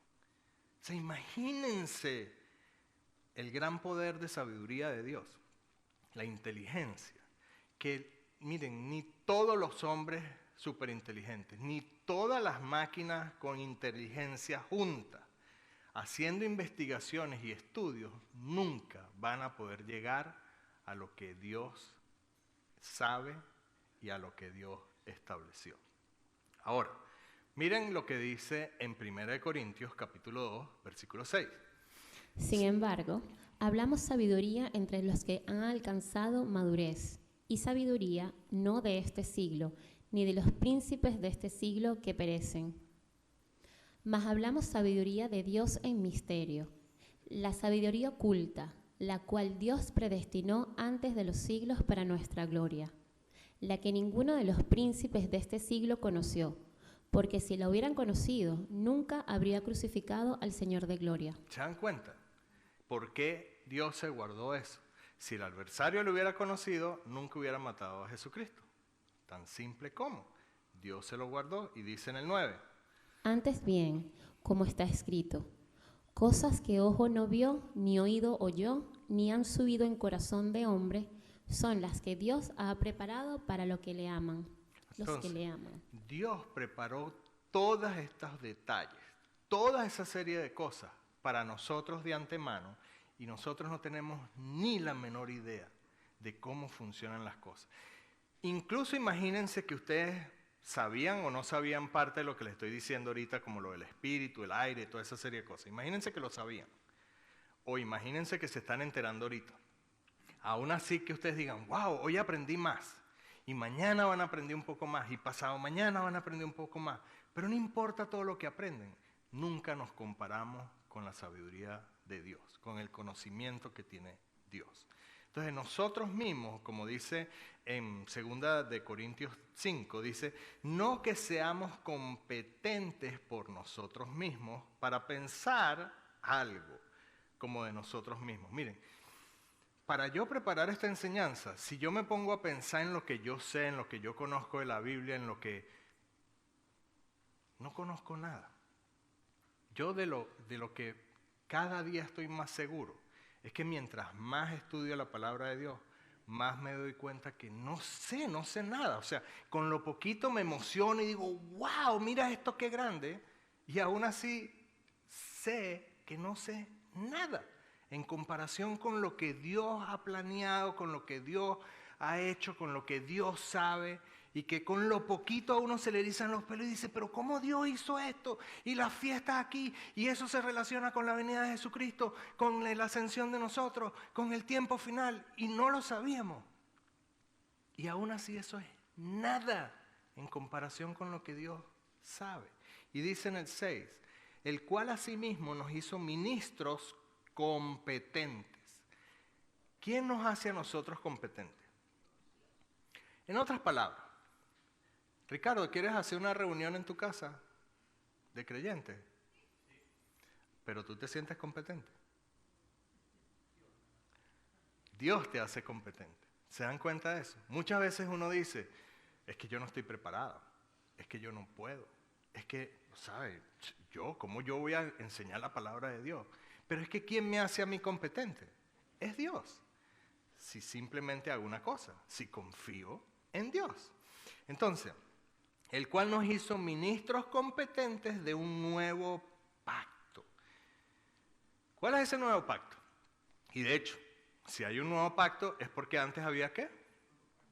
O sea, imagínense el gran poder de sabiduría de Dios, la inteligencia, que miren, ni todos los hombres superinteligentes, ni todas las máquinas con inteligencia juntas, haciendo investigaciones y estudios, nunca van a poder llegar a lo que Dios sabe y a lo que Dios estableció. Ahora, miren lo que dice en 1 Corintios capítulo 2, versículo 6.
Sin embargo, hablamos sabiduría entre los que han alcanzado madurez, y sabiduría no de este siglo, ni de los príncipes de este siglo que perecen. Mas hablamos sabiduría de Dios en misterio, la sabiduría oculta, la cual Dios predestinó antes de los siglos para nuestra gloria, la que ninguno de los príncipes de este siglo conoció, porque si la hubieran conocido, nunca habría crucificado al Señor de gloria.
¿Se dan cuenta? ¿Por qué Dios se guardó eso? Si el adversario lo hubiera conocido, nunca hubiera matado a Jesucristo. Tan simple como. Dios se lo guardó y dice en el 9.
Antes bien, como está escrito, cosas que ojo no vio, ni oído oyó, ni han subido en corazón de hombre, son las que Dios ha preparado para los que le aman.
Entonces, Dios preparó todos estos detalles, toda esa serie de cosas para nosotros de antemano, y nosotros no tenemos ni la menor idea de cómo funcionan las cosas. Incluso imagínense que ustedes sabían o no sabían parte de lo que les estoy diciendo ahorita, como lo del espíritu, el aire, toda esa serie de cosas. Imagínense que lo sabían. O imagínense que se están enterando ahorita. Aún así que ustedes digan, wow, hoy aprendí más. Y mañana van a aprender un poco más. Y pasado mañana van a aprender un poco más. Pero no importa todo lo que aprenden. Nunca nos comparamos con la sabiduría de Dios, con el conocimiento que tiene Dios. Entonces nosotros mismos, como dice en 2 de Corintios 5, dice, no que seamos competentes por nosotros mismos para pensar algo como de nosotros mismos. Miren, para yo preparar esta enseñanza, si yo me pongo a pensar en lo que yo sé, en lo que yo conozco de la Biblia, en lo que no conozco nada. Yo de lo que cada día estoy más seguro es que mientras más estudio la palabra de Dios, más me doy cuenta que no sé nada. O sea, con lo poquito me emociono y digo, wow, mira esto qué grande. Y aún así sé que no sé nada en comparación con lo que Dios ha planeado, con lo que Dios ha hecho, con lo que Dios sabe. Y que con lo poquito a uno se le erizan los pelos y dice, pero ¿cómo Dios hizo esto? Y las fiestas aquí, y eso se relaciona con la venida de Jesucristo, con la ascensión de nosotros, con el tiempo final, y no lo sabíamos. Y aún así eso es nada en comparación con lo que Dios sabe. Y dice en el 6, el cual asimismo nos hizo ministros competentes. ¿Quién nos hace a nosotros competentes? En otras palabras, Ricardo, ¿quieres hacer una reunión en tu casa de creyentes? Pero tú te sientes competente. Dios te hace competente. ¿Se dan cuenta de eso? Muchas veces uno dice, es que yo no estoy preparado, es que yo no puedo, es que, ¿sabe? ¿Cómo yo voy a enseñar la palabra de Dios? Pero es que ¿quién me hace a mí competente? Es Dios. Si simplemente hago una cosa, si confío en Dios. Entonces, el cual nos hizo ministros competentes de un nuevo pacto. ¿Cuál es ese nuevo pacto? Y de hecho, si hay un nuevo pacto es porque antes había ¿qué?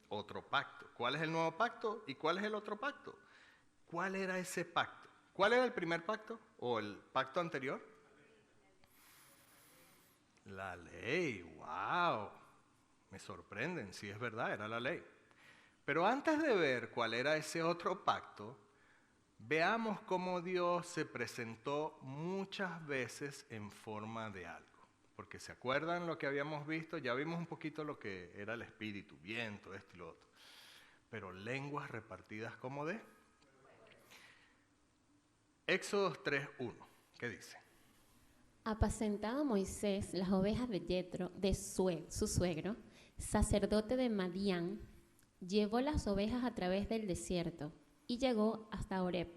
Otro pacto. ¿Cuál es el nuevo pacto y cuál es el otro pacto? ¿Cuál era ese pacto? ¿Cuál era el primer pacto o el pacto anterior? La ley, wow. Me sorprenden, si es verdad, era la ley. Pero antes de ver cuál era ese otro pacto, veamos cómo Dios se presentó muchas veces en forma de algo. Porque ¿se acuerdan lo que habíamos visto? Ya vimos un poquito lo que era el espíritu, viento, esto y lo otro. Pero lenguas repartidas como de... Éxodo 3:1, ¿qué dice?
Apacentado Moisés las ovejas de Yetro, de su suegro, sacerdote de Madián, llevó las ovejas a través del desierto y llegó hasta Horeb,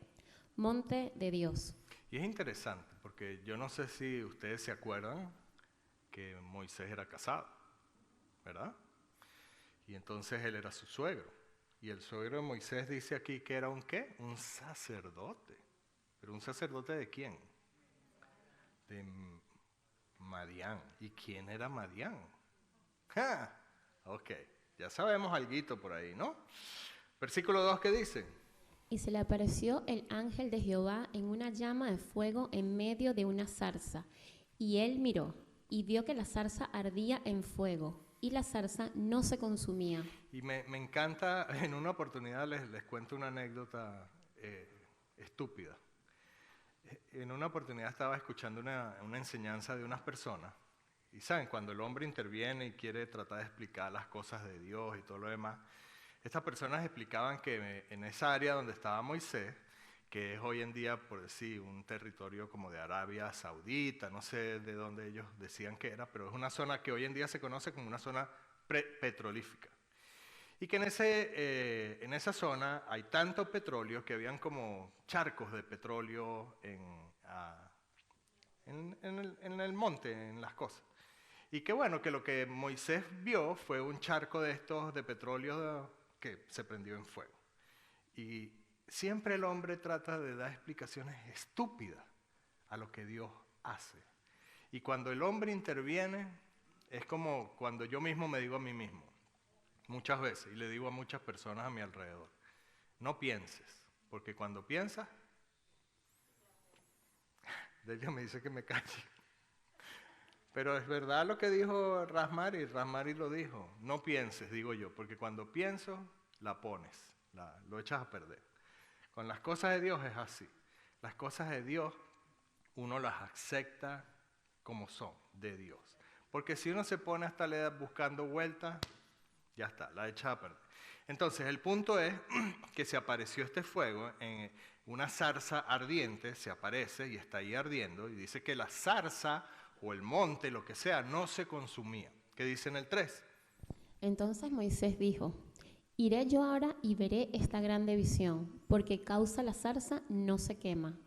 monte de Dios.
Y es interesante, porque yo no sé si ustedes se acuerdan que Moisés era casado, ¿verdad? Y entonces él era su suegro. Y el suegro de Moisés dice aquí que era un ¿qué? Un sacerdote. ¿Pero un sacerdote de quién? De Madián. ¿Y quién era Madián? ¡Ja! Ok, ya sabemos alguito por ahí, ¿no? Versículo 2, ¿qué dice?
Y se le apareció el ángel de Jehová en una llama de fuego en medio de una zarza. Y él miró y vio que la zarza ardía en fuego y la zarza no se consumía.
Y me encanta, en una oportunidad les cuento una anécdota estúpida. En una oportunidad estaba escuchando una enseñanza de unas personas. Y saben, cuando el hombre interviene y quiere tratar de explicar las cosas de Dios y todo lo demás, estas personas explicaban que en esa área donde estaba Moisés, que es hoy en día, por decir, un territorio como de Arabia Saudita, no sé de dónde ellos decían que era, pero es una zona que hoy en día se conoce como una zona petrolífica. Y que en esa zona hay tanto petróleo que habían como charcos de petróleo en el monte, en las cosas. Y que bueno, que lo que Moisés vio fue un charco de estos de petróleo que se prendió en fuego. Y siempre el hombre trata de dar explicaciones estúpidas a lo que Dios hace. Y cuando el hombre interviene, es como cuando yo mismo me digo a mí mismo, muchas veces, y le digo a muchas personas a mi alrededor, no pienses, porque cuando piensas, ella me dice que me calle. Pero es verdad lo que dijo Rasmari lo dijo, no pienses, digo yo, porque cuando pienso, la pones, lo echas a perder. Con las cosas de Dios es así. Las cosas de Dios uno las acepta como son, de Dios. Porque si uno se pone hasta la edad buscando vueltas, ya está, la echa a perder. Entonces el punto es que se apareció este fuego en una zarza ardiente, se aparece y está ahí ardiendo, y dice que la zarza o el monte, lo que sea, no se consumía. ¿Qué dice en el 3?
Entonces Moisés dijo, iré yo ahora y veré esta grande visión, porque causa la zarza no se quema.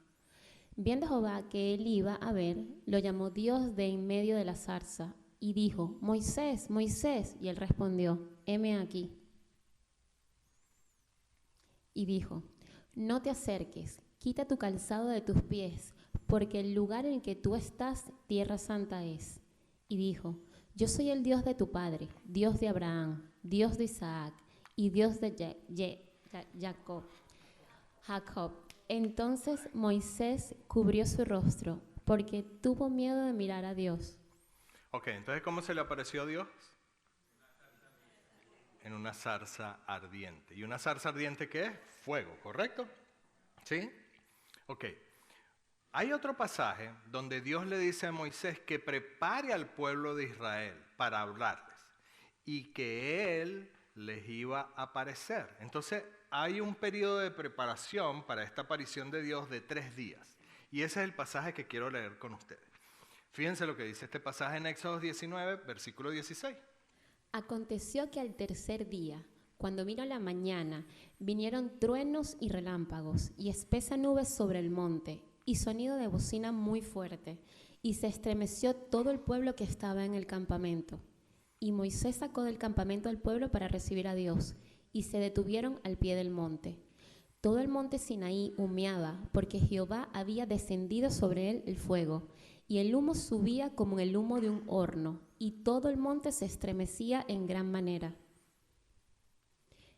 Viendo Jehová que él iba a ver, lo llamó Dios de en medio de la zarza, y dijo, Moisés, Moisés, y él respondió, heme aquí. Y dijo, no te acerques, quita tu calzado de tus pies, porque el lugar en que tú estás, tierra santa es. Y dijo, yo soy el Dios de tu padre, Dios de Abraham, Dios de Isaac, y Dios de Jacob. Entonces Moisés cubrió su rostro, porque tuvo miedo de mirar a Dios.
Ok, entonces ¿cómo se le apareció a Dios? En una zarza ardiente. ¿Y una zarza ardiente qué es? Fuego, ¿correcto? ¿Sí? Ok. Hay otro pasaje donde Dios le dice a Moisés que prepare al pueblo de Israel para hablarles y que Él les iba a aparecer. Entonces hay un periodo de preparación para esta aparición de Dios de 3 días. Y ese es el pasaje que quiero leer con ustedes. Fíjense lo que dice este pasaje en Éxodo 19, versículo 16.
Aconteció que al tercer día, cuando vino la mañana, vinieron truenos y relámpagos, y espesa nube sobre el monte, y sonido de bocina muy fuerte, y se estremeció todo el pueblo que estaba en el campamento. Y Moisés sacó del campamento al pueblo para recibir a Dios, y se detuvieron al pie del monte. Todo el monte Sinaí humeaba, porque Jehová había descendido sobre él el fuego, y el humo subía como el humo de un horno, y todo el monte se estremecía en gran manera.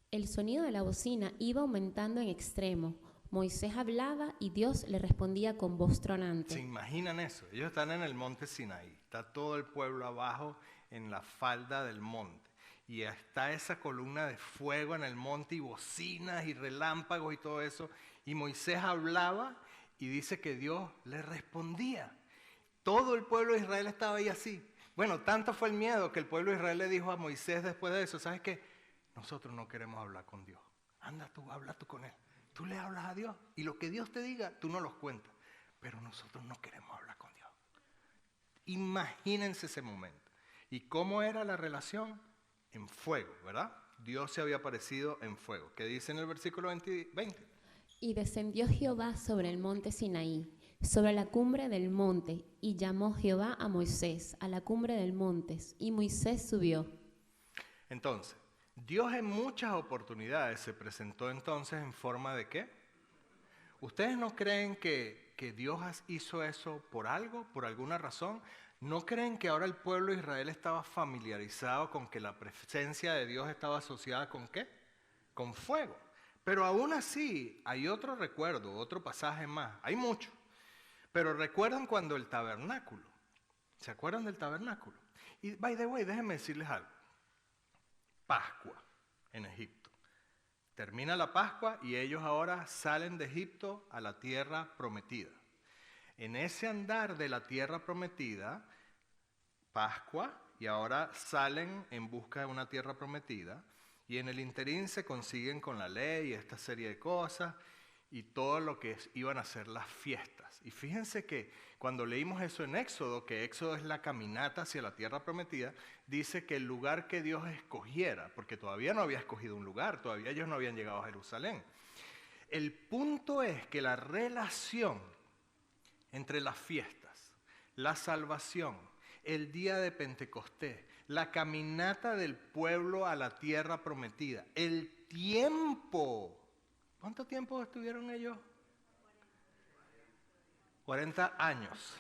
El sonido de la bocina iba aumentando en extremo. Moisés hablaba y Dios le respondía con voz tronante.
¿Se imaginan eso? Ellos están en el monte Sinaí, está todo el pueblo abajo en la falda del monte. Y está esa columna de fuego en el monte y bocinas y relámpagos y todo eso. Y Moisés hablaba y dice que Dios le respondía. Todo el pueblo de Israel estaba ahí así. Bueno, tanto fue el miedo que el pueblo de Israel le dijo a Moisés después de eso, ¿sabes qué? Nosotros no queremos hablar con Dios. Anda tú, habla tú con Él. Tú le hablas a Dios y lo que Dios te diga, tú no los cuentas. Pero nosotros no queremos hablar con Dios. Imagínense ese momento. ¿Y cómo era la relación? En fuego, ¿verdad? Dios se había aparecido en fuego. ¿Qué dice en el versículo 20?
Y descendió Jehová sobre el monte Sinaí, sobre la cumbre del monte, y llamó Jehová a Moisés a la cumbre del monte, y Moisés subió.
Entonces, Dios en muchas oportunidades se presentó entonces en forma de ¿qué? ¿Ustedes no creen que Dios hizo eso por algo, por alguna razón? ¿No creen que ahora el pueblo de Israel estaba familiarizado con que la presencia de Dios estaba asociada con qué? Con fuego. Pero aún así, hay otro recuerdo, otro pasaje más, hay mucho. Pero recuerdan cuando el tabernáculo, ¿se acuerdan del tabernáculo? Y by the way, déjenme decirles algo. Pascua en Egipto. Termina la Pascua y ellos ahora salen de Egipto a la tierra prometida. En ese andar de la tierra prometida, Pascua, y ahora salen en busca de una tierra prometida, y en el interín se consiguen con la ley y esta serie de cosas, y todo lo que iban a ser las fiestas. Y fíjense que cuando leímos eso en Éxodo, que Éxodo es la caminata hacia la tierra prometida, dice que el lugar que Dios escogiera, porque todavía no había escogido un lugar, todavía ellos no habían llegado a Jerusalén. El punto es que la relación entre las fiestas, la salvación, el día de Pentecostés, la caminata del pueblo a la tierra prometida, el tiempo. ¿Cuánto tiempo estuvieron ellos? 40 años.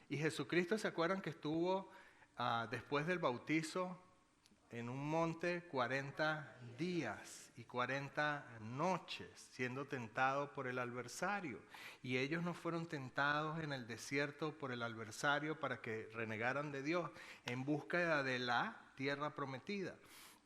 Y Jesucristo, ¿se acuerdan que estuvo después del bautizo en un monte 40 días y 40 noches siendo tentado por el adversario? Y ellos no fueron tentados en el desierto por el adversario para que renegaran de Dios en búsqueda de la tierra prometida.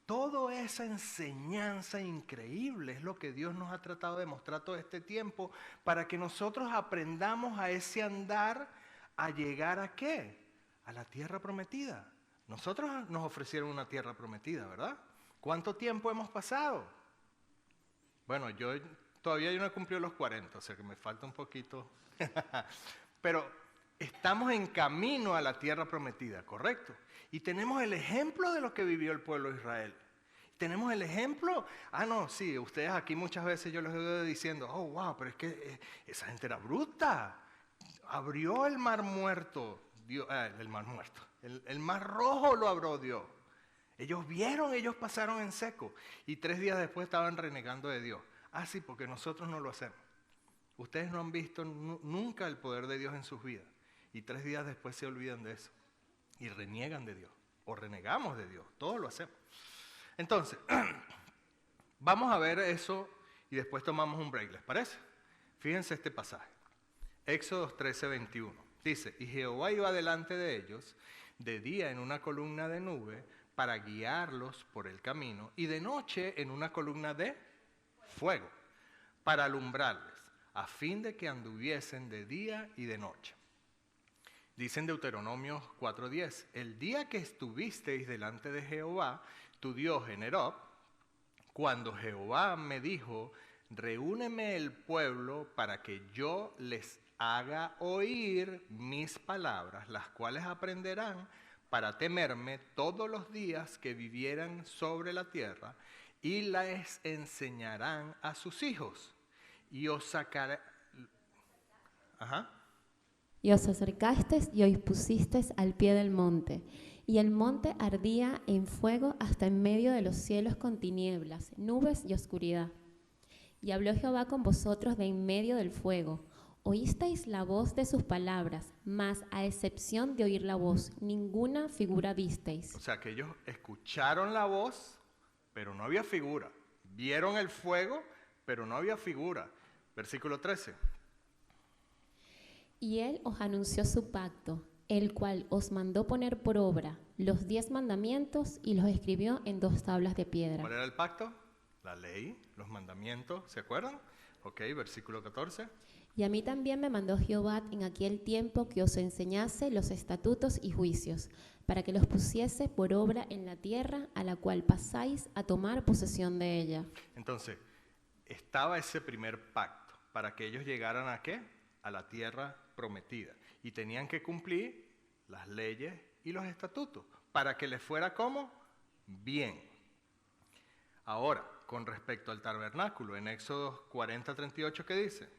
Toda esa enseñanza increíble es lo que Dios nos ha tratado de mostrar todo este tiempo para que nosotros aprendamos a ese andar a llegar ¿a qué? A la tierra prometida. Nosotros nos ofrecieron una tierra prometida, ¿verdad? ¿Cuánto tiempo hemos pasado? Bueno, yo no he cumplido los 40, o sea que me falta un poquito. Pero estamos en camino a la tierra prometida, ¿correcto? Y tenemos el ejemplo de lo que vivió el pueblo de Israel. Tenemos el ejemplo. No, sí, ustedes aquí muchas veces yo les he ido diciendo, oh, wow, pero es que esa gente era bruta. Abrió el mar muerto, el mar rojo lo abrió Dios. Ellos vieron, ellos pasaron en seco y 3 días después estaban renegando de Dios. Sí, porque nosotros no lo hacemos. Ustedes no han visto nunca el poder de Dios en sus vidas y 3 días después se olvidan de eso y reniegan de Dios o renegamos de Dios. Todos lo hacemos. Entonces, vamos a ver eso y después tomamos un break, ¿les parece? Fíjense este pasaje. Éxodo 13:21. Dice, y Jehová iba delante de ellos de día en una columna de nube para guiarlos por el camino y de noche en una columna de fuego para alumbrarles, a fin de que anduviesen de día y de noche. Dice en Deuteronomio 4:10, el día que estuvisteis delante de Jehová, tu Dios en Herob, cuando Jehová me dijo, reúneme el pueblo para que yo les haga oír mis palabras, las cuales aprenderán para temerme todos los días que vivieran sobre la tierra, y les enseñarán a sus hijos, y os sacaré.
Y os acercasteis y os pusisteis al pie del monte, y el monte ardía en fuego hasta en medio de los cielos con tinieblas, nubes y oscuridad. Y habló Jehová con vosotros de en medio del fuego. Oísteis la voz de sus palabras, mas a excepción de oír la voz, ninguna figura visteis.
O sea que ellos escucharon la voz, pero no había figura. Vieron el fuego, pero no había figura. Versículo 13.
Y él os anunció su pacto, el cual os mandó poner por obra los 10 mandamientos y los escribió en 2 tablas de piedra.
¿Cuál era el pacto? La ley, los mandamientos, ¿se acuerdan? Ok, versículo 14.
Y a mí también me mandó Jehová en aquel tiempo que os enseñase los estatutos y juicios, para que los pusiese por obra en la tierra a la cual pasáis a tomar posesión de ella.
Entonces, estaba ese primer pacto para que ellos llegaran ¿a qué? A la tierra prometida. Y tenían que cumplir las leyes y los estatutos para que les fuera como bien. Ahora, con respecto al tabernáculo. En Éxodo 40:38, ¿qué dice?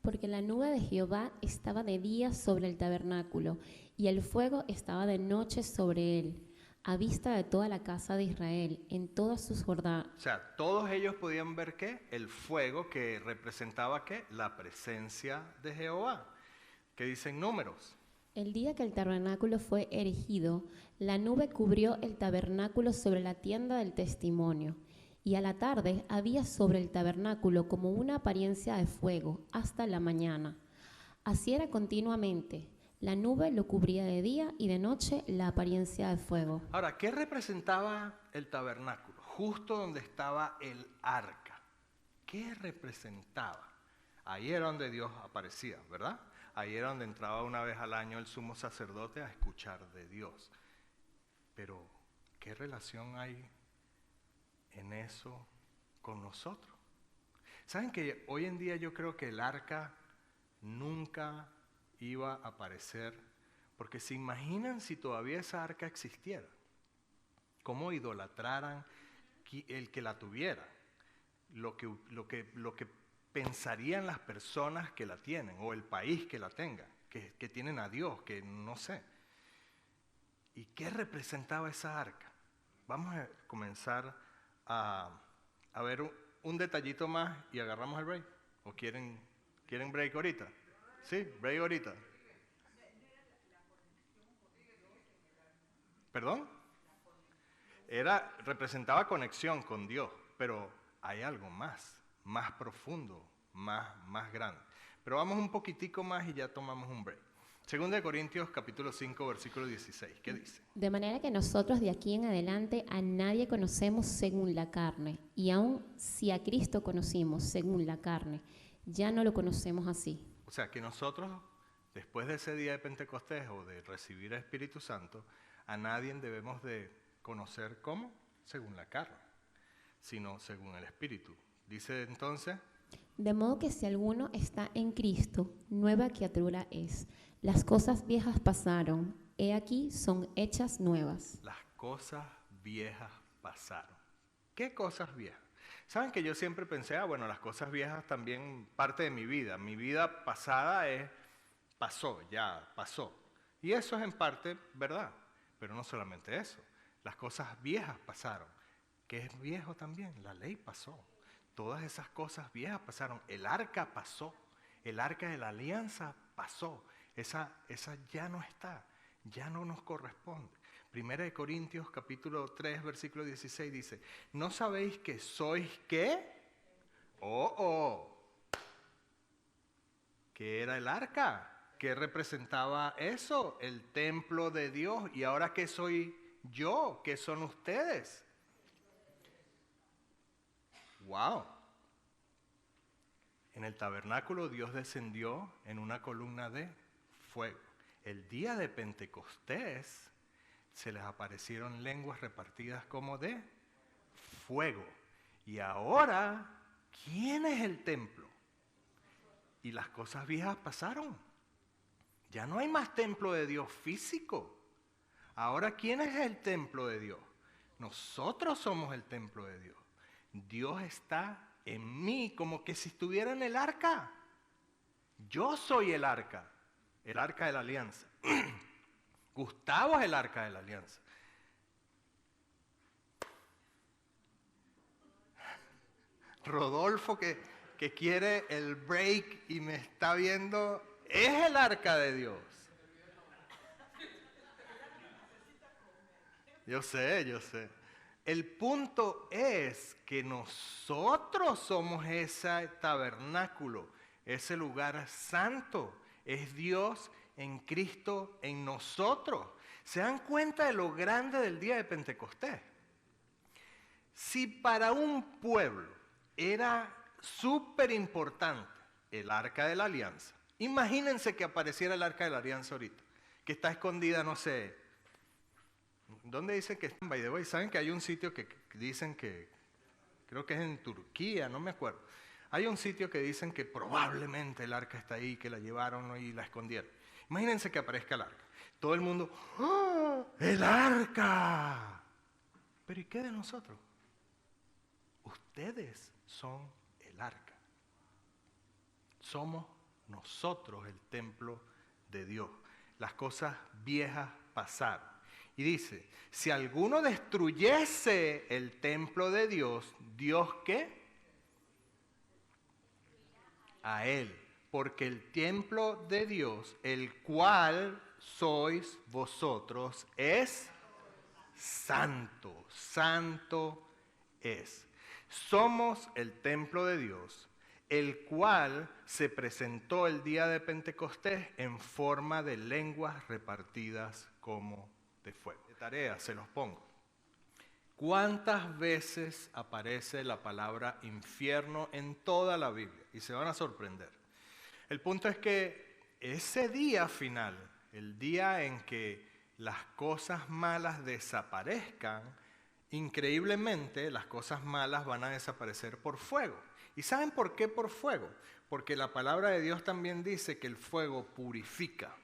Porque la nube de Jehová estaba de día sobre el tabernáculo, y el fuego estaba de noche sobre él, a vista de toda la casa de Israel, en todas sus jornadas.
O sea, todos ellos podían ver ¿qué? El fuego que representaba ¿qué? La presencia de Jehová. ¿Qué dicen Números?
El día que el tabernáculo fue erigido, la nube cubrió el tabernáculo sobre la tienda del testimonio, y a la tarde había sobre el tabernáculo como una apariencia de fuego hasta la mañana. Así era continuamente. La nube lo cubría de día y de noche la apariencia de fuego.
Ahora, ¿qué representaba el tabernáculo? Justo donde estaba el arca. ¿Qué representaba? Ahí era donde Dios aparecía, ¿verdad? Ahí era donde entraba una vez al año el sumo sacerdote a escuchar de Dios. Pero, ¿qué relación hay en eso con nosotros? ¿Saben que hoy en día yo creo que el arca nunca iba a aparecer? Porque se imaginan si todavía esa arca existiera, cómo idolatraran el que la tuviera, lo que pensarían las personas que la tienen, o el país que la tenga, que tienen a Dios, que no sé. ¿Y qué representaba esa arca? Vamos a comenzar a ver un detallito más y agarramos el break. ¿O quieren break ahorita? Sí, break ahorita. ¿Perdón? Representaba conexión con Dios, pero hay algo más profundo, más grande. Pero vamos un poquitico más y ya tomamos un break. Segunda de Corintios capítulo 5, versículo 16, ¿qué dice?
De manera que nosotros de aquí en adelante a nadie conocemos según la carne, y aun si a Cristo conocimos según la carne, ya no lo conocemos así.
O sea, que nosotros, después de ese día de Pentecostés o de recibir el Espíritu Santo, a nadie debemos de conocer ¿cómo? Según la carne, sino según el Espíritu. Dice entonces...
De modo que si alguno está en Cristo, nueva criatura es. Las cosas viejas pasaron, he aquí son hechas nuevas.
Las cosas viejas pasaron. ¿Qué cosas viejas? Saben que yo siempre pensé, bueno, las cosas viejas también parte de mi vida. Mi vida pasada pasó, ya pasó. Y eso es en parte verdad, pero no solamente eso. Las cosas viejas pasaron. ¿Qué es viejo también? La ley pasó. Todas esas cosas viejas pasaron. El arca pasó. El arca de la alianza pasó. Esa ya no está. Ya no nos corresponde. Primera de Corintios capítulo 3 versículo 16 dice, ¿no sabéis que sois qué? ¿Qué era el arca? ¿Qué representaba eso? El templo de Dios. ¿Y ahora qué soy yo? ¿Qué son ustedes? ¡Wow! En el tabernáculo Dios descendió en una columna de fuego. El día de Pentecostés se les aparecieron lenguas repartidas como de fuego. Y ahora, ¿quién es el templo? Y las cosas viejas pasaron. Ya no hay más templo de Dios físico. Ahora, ¿quién es el templo de Dios? Nosotros somos el templo de Dios. Dios está en mí como que si estuviera en el arca. Yo soy el arca de la alianza. Gustavo es el arca de la alianza. Rodolfo que quiere el break y me está viendo, es el arca de Dios. Yo sé. El punto es que nosotros somos ese tabernáculo, ese lugar santo. Es Dios en Cristo en nosotros. ¿Se dan cuenta de lo grande del día de Pentecostés? Si para un pueblo era súper importante el arca de la alianza, imagínense que apareciera el arca de la alianza ahorita, que está escondida, no sé, ¿dónde dicen que está? By the way, ¿saben que hay un sitio que dicen que, creo que es en Turquía, no me acuerdo? Hay un sitio que dicen que probablemente el arca está ahí, que la llevaron y la escondieron. Imagínense que aparezca el arca. Todo el mundo, ¡oh, el arca! Pero ¿y qué de nosotros? ustedes son el arca. Somos nosotros el templo de Dios. Las cosas viejas pasaron. Y dice, si alguno destruyese el templo de Dios, ¿Dios qué? A él. Porque el templo de Dios, el cual sois vosotros, es santo. Santo es. Somos el templo de Dios, el cual se presentó el día de Pentecostés en forma de lenguas repartidas como de fuego. De tarea, se los pongo. ¿Cuántas veces aparece la palabra infierno en toda la Biblia? Y se van a sorprender. El punto es que ese día final, el día en que las cosas malas desaparezcan, increíblemente las cosas malas van a desaparecer por fuego. ¿Y saben por qué por fuego? Porque la palabra de Dios también dice que el fuego purifica.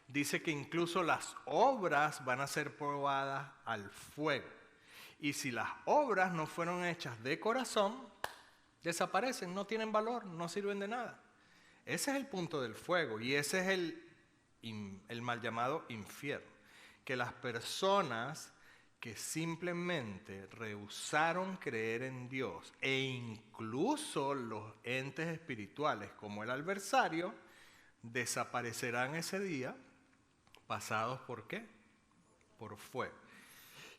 Dice que incluso las obras van a ser probadas al fuego. Y si las obras no fueron hechas de corazón, desaparecen, no tienen valor, no sirven de nada. Ese es el punto del fuego y ese es el mal llamado infierno. Que las personas que simplemente rehusaron creer en Dios e incluso los entes espirituales como el adversario, desaparecerán ese día, pasados ¿por qué? Por fuego.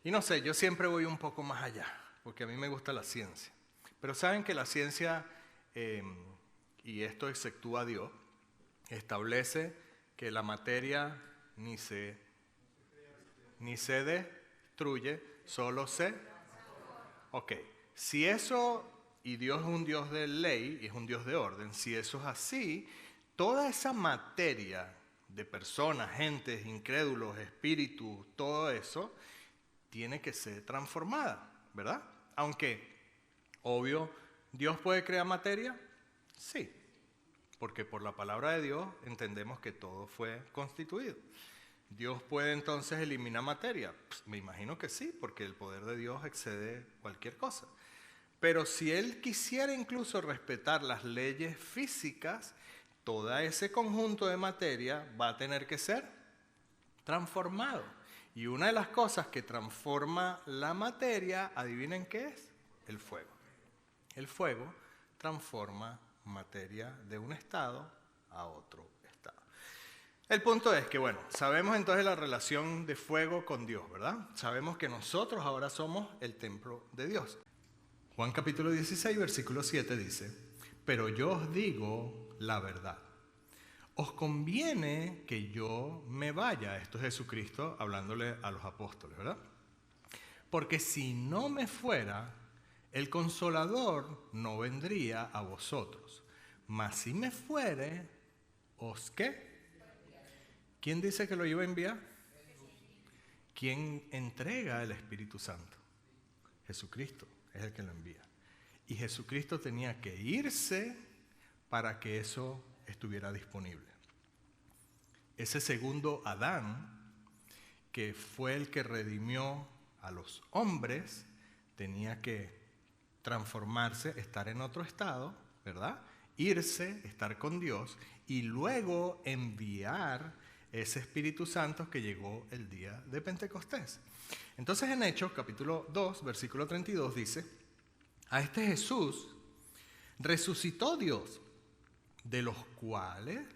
Y no sé, yo siempre voy un poco más allá, porque a mí me gusta la ciencia. Pero saben que la ciencia, y esto exceptúa a Dios, establece que la materia ni se destruye, solo se... Ok, si eso, y Dios es un Dios de ley, y es un Dios de orden, si eso es así, toda esa materia de personas, gentes, incrédulos, espíritus, todo eso, tiene que ser transformada, ¿verdad? Aunque, obvio, ¿Dios puede crear materia? Sí, porque por la palabra de Dios entendemos que todo fue constituido. ¿Dios puede entonces eliminar materia? Pues, me imagino que sí, porque el poder de Dios excede cualquier cosa. Pero si Él quisiera incluso respetar las leyes físicas, todo ese conjunto de materia va a tener que ser transformado. Y una de las cosas que transforma la materia, ¿adivinen qué es? El fuego. El fuego transforma materia de un estado a otro estado. El punto es que, bueno, sabemos entonces la relación de fuego con Dios, ¿verdad? Sabemos que nosotros ahora somos el templo de Dios. Juan capítulo 16, versículo 7 dice, pero yo os digo la verdad. Os conviene que yo me vaya. Esto es Jesucristo hablándole a los apóstoles, ¿verdad? Porque si no me fuera, el Consolador no vendría a vosotros. Mas si me fuere, ¿os qué? ¿Quién dice que lo iba a enviar? ¿Quién entrega el Espíritu Santo? Jesucristo es el que lo envía. Y Jesucristo tenía que irse para que eso estuviera disponible. Ese segundo Adán, que fue el que redimió a los hombres, tenía que transformarse, estar en otro estado, ¿verdad? Irse, estar con Dios y luego enviar ese Espíritu Santo que llegó el día de Pentecostés. Entonces en Hechos capítulo 2, versículo 32 dice, a este Jesús resucitó Dios, de lo cual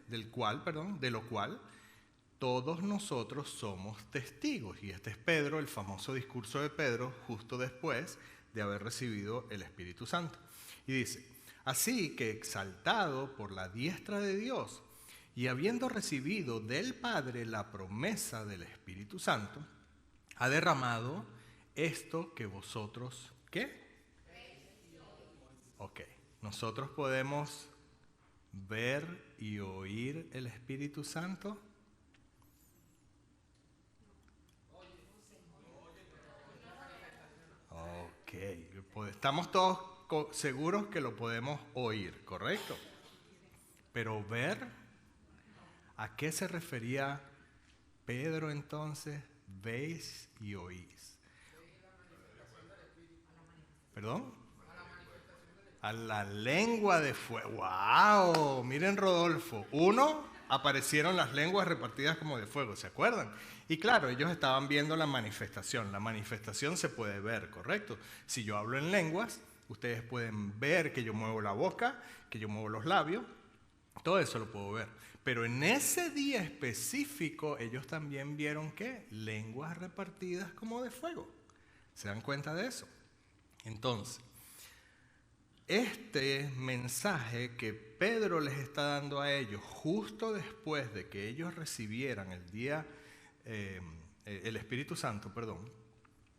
todos nosotros somos testigos. Y este es Pedro, el famoso discurso de Pedro, justo después de haber recibido el Espíritu Santo. Y dice, así que exaltado por la diestra de Dios y habiendo recibido del Padre la promesa del Espíritu Santo, ha derramado esto que vosotros, ¿qué? Ok, nosotros podemos ver y oír el Espíritu Santo. Ok, estamos todos seguros que lo podemos oír, ¿correcto? Pero ver, ¿a qué se refería Pedro entonces? Veis y oís. ¿Perdón? A la lengua de fuego. ¡Wow! Miren, Rodolfo. 1, aparecieron las lenguas repartidas como de fuego, ¿se acuerdan? Y claro, ellos estaban viendo la manifestación. La manifestación se puede ver, ¿correcto? Si yo hablo en lenguas, ustedes pueden ver que yo muevo la boca, que yo muevo los labios. Todo eso lo puedo ver. Pero en ese día específico, ellos también vieron que lenguas repartidas como de fuego. ¿Se dan cuenta de eso? Entonces, este mensaje que Pedro les está dando a ellos justo después de que ellos recibieran el Espíritu Santo,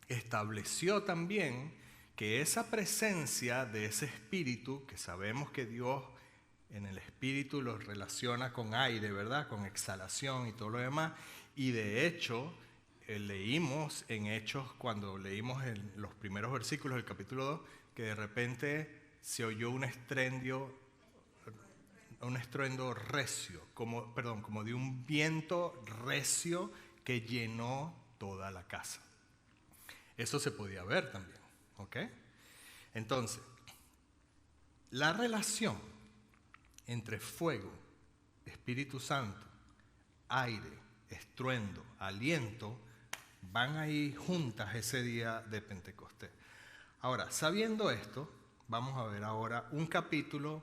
estableció también que esa presencia de ese Espíritu, que sabemos que Dios en el Espíritu los relaciona con aire, ¿verdad? Con exhalación y todo lo demás, y de hecho leímos en Hechos, cuando leímos en los primeros versículos del capítulo 2, que de repente se oyó un estruendo recio, como de un viento recio que llenó toda la casa. Eso se podía ver también, ¿ok? Entonces, la relación entre fuego, Espíritu Santo, aire, estruendo, aliento, van ahí juntas ese día de Pentecostés. Ahora, sabiendo esto, vamos a ver ahora un capítulo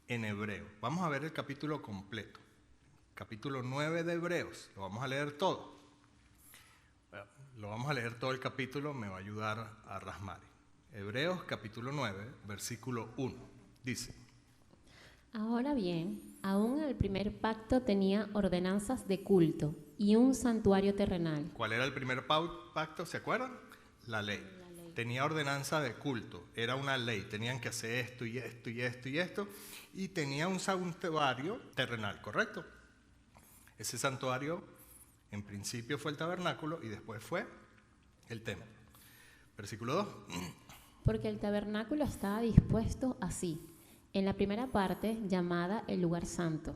en hebreo. Vamos a ver el capítulo completo. Capítulo 9 de Hebreos. Lo vamos a leer todo. Lo vamos a leer todo el capítulo, me va a ayudar a Rasmari. Hebreos capítulo 9, versículo 1. Dice:
Ahora bien, aún el primer pacto tenía ordenanzas de culto y un santuario terrenal.
¿Cuál era el primer pacto? ¿Se acuerdan? La ley. Tenía ordenanza de culto, era una ley, tenían que hacer esto y esto y esto y esto, y tenía un santuario terrenal, ¿correcto? Ese santuario en principio fue el tabernáculo y después fue el templo. Versículo 2.
Porque el tabernáculo estaba dispuesto así. En la primera parte, llamada el lugar santo,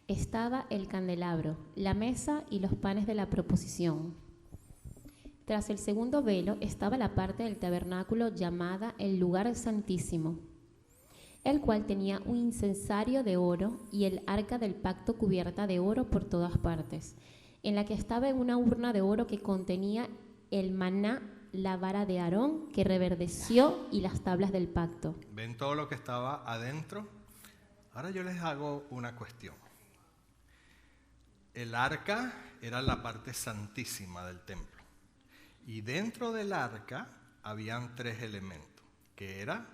estaba el candelabro, la mesa y los panes de la proposición. Tras el segundo velo estaba la parte del tabernáculo llamada el lugar santísimo, el cual tenía un incensario de oro y el arca del pacto cubierta de oro por todas partes, en la que estaba una urna de oro que contenía el maná, la vara de Aarón que reverdeció y las tablas del pacto.
¿Ven todo lo que estaba adentro? Ahora yo les hago una cuestión. El arca era la parte santísima del templo. Y dentro del arca habían 3 elementos, que era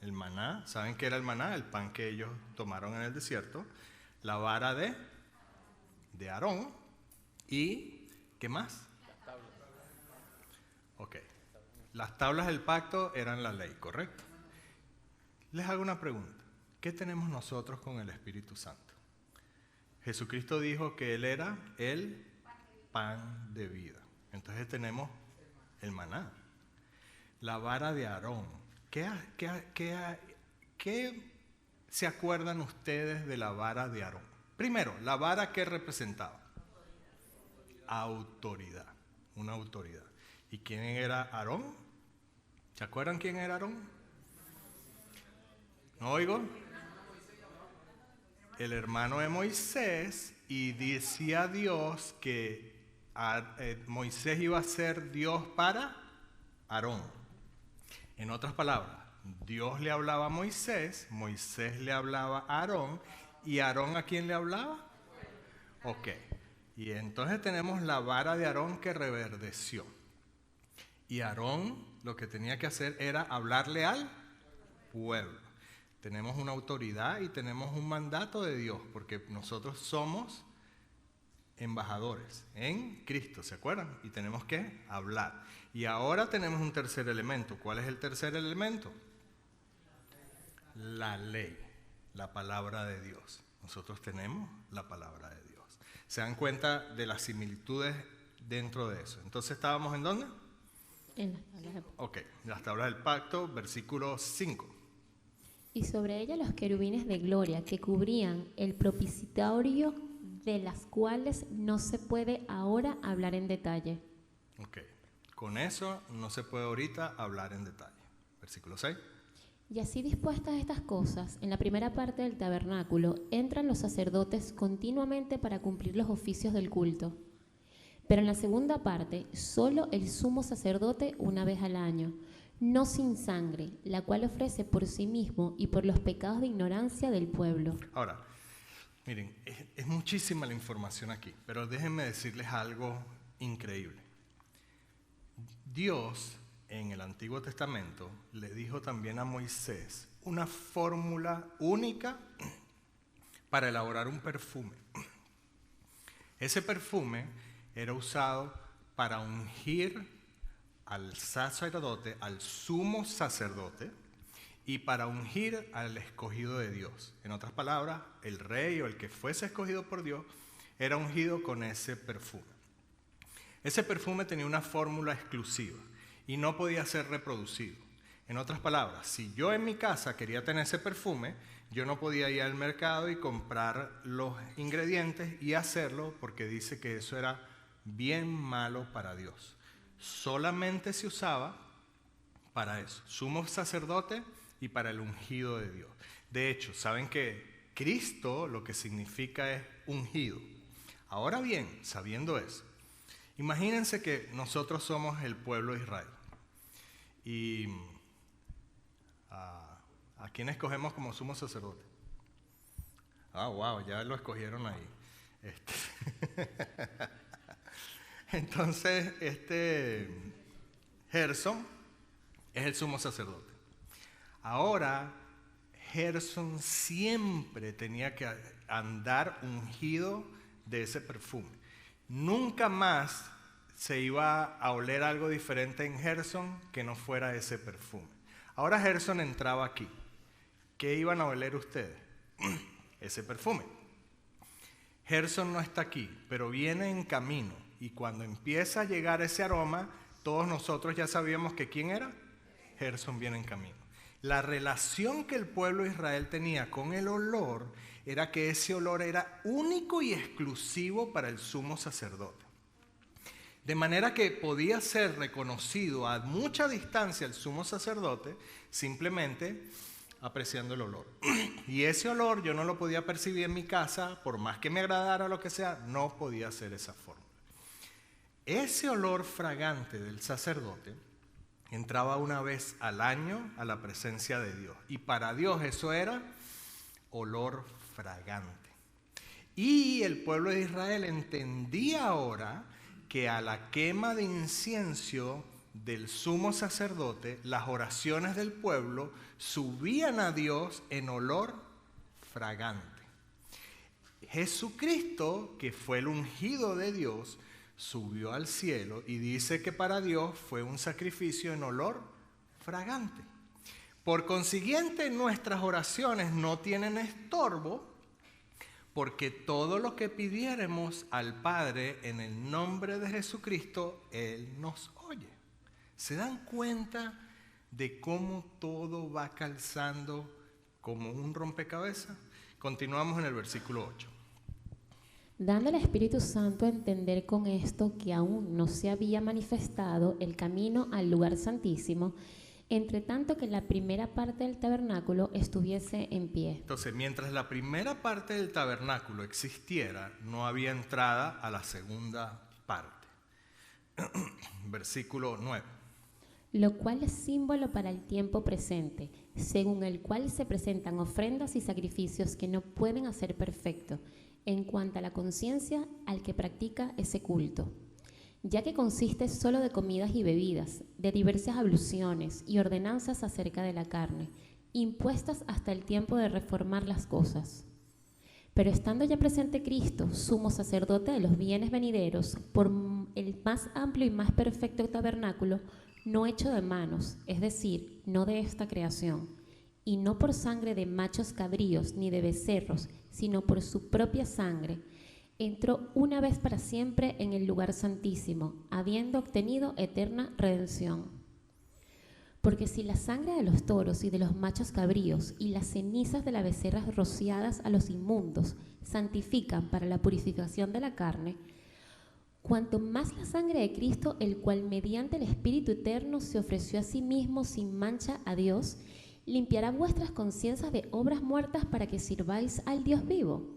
el maná. ¿Saben qué era el maná? El pan que ellos tomaron en el desierto. La vara de Aarón. ¿Y qué más? Las tablas. Ok. Las tablas del pacto eran la ley, ¿correcto? Les hago una pregunta. ¿Qué tenemos nosotros con el Espíritu Santo? Jesucristo dijo que Él era el pan de vida. Entonces tenemos el maná, la vara de Aarón. ¿Qué se acuerdan ustedes de la vara de Aarón? Primero, la vara, ¿qué representaba? Autoridad, una autoridad. ¿Y quién era Aarón? ¿Se acuerdan quién era Aarón? ¿No oigo? El hermano de Moisés, y decía Dios que Moisés iba a ser Dios para Aarón. En otras palabras, Dios le hablaba a Moisés, Moisés le hablaba a Aarón, ¿y Aarón a quién le hablaba? Ok, y entonces tenemos la vara de Aarón que reverdeció. Y Aarón lo que tenía que hacer era hablarle al pueblo. Tenemos una autoridad y tenemos un mandato de Dios, porque nosotros somos embajadores en Cristo, ¿se acuerdan? Y tenemos que hablar. Y ahora tenemos un tercer elemento. ¿Cuál es el tercer elemento? La ley, la palabra de Dios. Nosotros tenemos la palabra de Dios. ¿Se dan cuenta de las similitudes dentro de eso? Entonces, ¿estábamos en dónde?
En las tablas del pacto.
Ok, las tablas del pacto, versículo 5.
Y sobre ella los querubines de gloria que cubrían el propiciatorio, de las cuales no se puede ahora hablar en detalle.
Ok, con eso no se puede ahorita hablar en detalle. Versículo 6.
Y así dispuestas estas cosas, en la primera parte del tabernáculo entran los sacerdotes continuamente para cumplir los oficios del culto. Pero en la segunda parte, solo el sumo sacerdote una vez al año, no sin sangre, la cual ofrece por sí mismo y por los pecados de ignorancia del pueblo.
Ahora, miren, es muchísima la información aquí, pero déjenme decirles algo increíble. Dios, en el Antiguo Testamento, le dijo también a Moisés una fórmula única para elaborar un perfume. Ese perfume era usado para ungir al sacerdote, al sumo sacerdote, y para ungir al escogido de Dios. En otras palabras, el rey o el que fuese escogido por Dios era ungido con ese perfume. Ese perfume tenía una fórmula exclusiva y no podía ser reproducido. En otras palabras, si yo en mi casa quería tener ese perfume, yo no podía ir al mercado y comprar los ingredientes y hacerlo, porque dice que eso era bien malo para Dios. Solamente se usaba para eso, sumo sacerdote y para el ungido de Dios. De hecho, saben que Cristo lo que significa es ungido. Ahora bien, sabiendo eso, imagínense que nosotros somos el pueblo de Israel. ¿Y a quién escogemos como sumo sacerdote? Wow, ya lo escogieron ahí. Entonces, Gerson es el sumo sacerdote. Ahora, Gerson siempre tenía que andar ungido de ese perfume. Nunca más se iba a oler algo diferente en Gerson que no fuera ese perfume. Ahora Gerson entraba aquí. ¿Qué iban a oler ustedes? Ese perfume. Gerson no está aquí, pero viene en camino. Y cuando empieza a llegar ese aroma, todos nosotros ya sabíamos que ¿quién era? Gerson viene en camino. La relación que el pueblo de Israel tenía con el olor era que ese olor era único y exclusivo para el sumo sacerdote. De manera que podía ser reconocido a mucha distancia el sumo sacerdote simplemente apreciando el olor. Y ese olor yo no lo podía percibir en mi casa, por más que me agradara o lo que sea, no podía ser esa forma. Ese olor fragante del sacerdote entraba una vez al año a la presencia de Dios. Y para Dios eso era olor fragante. Y el pueblo de Israel entendía ahora que a la quema de incienso del sumo sacerdote, las oraciones del pueblo subían a Dios en olor fragante. Jesucristo, que fue el ungido de Dios, subió al cielo y dice que para Dios fue un sacrificio en olor fragante. Por consiguiente, nuestras oraciones no tienen estorbo, porque todo lo que pidiéremos al Padre en el nombre de Jesucristo, Él nos oye. ¿Se dan cuenta de cómo todo va calzando como un rompecabezas? Continuamos en el versículo 8.
Dando al Espíritu Santo a entender con esto que aún no se había manifestado el camino al lugar santísimo, entre tanto que la primera parte del tabernáculo estuviese en pie.
Entonces, mientras la primera parte del tabernáculo existiera, no había entrada a la segunda parte. Versículo 9.
Lo cual es símbolo para el tiempo presente, según el cual se presentan ofrendas y sacrificios que no pueden hacer perfecto, en cuanto a la conciencia al que practica ese culto, ya que consiste solo de comidas y bebidas, de diversas abluciones y ordenanzas acerca de la carne, impuestas hasta el tiempo de reformar las cosas. Pero estando ya presente Cristo, sumo sacerdote de los bienes venideros, por el más amplio y más perfecto tabernáculo, no hecho de manos, es decir, no de esta creación, y no por sangre de machos cabríos ni de becerros, sino por su propia sangre, entró una vez para siempre en el lugar santísimo, habiendo obtenido eterna redención. Porque si la sangre de los toros y de los machos cabríos y las cenizas de las becerras rociadas a los inmundos santifican para la purificación de la carne, cuanto más la sangre de Cristo, el cual mediante el Espíritu Eterno se ofreció a sí mismo sin mancha a Dios, limpiará vuestras conciencias de obras muertas para que sirváis al Dios vivo.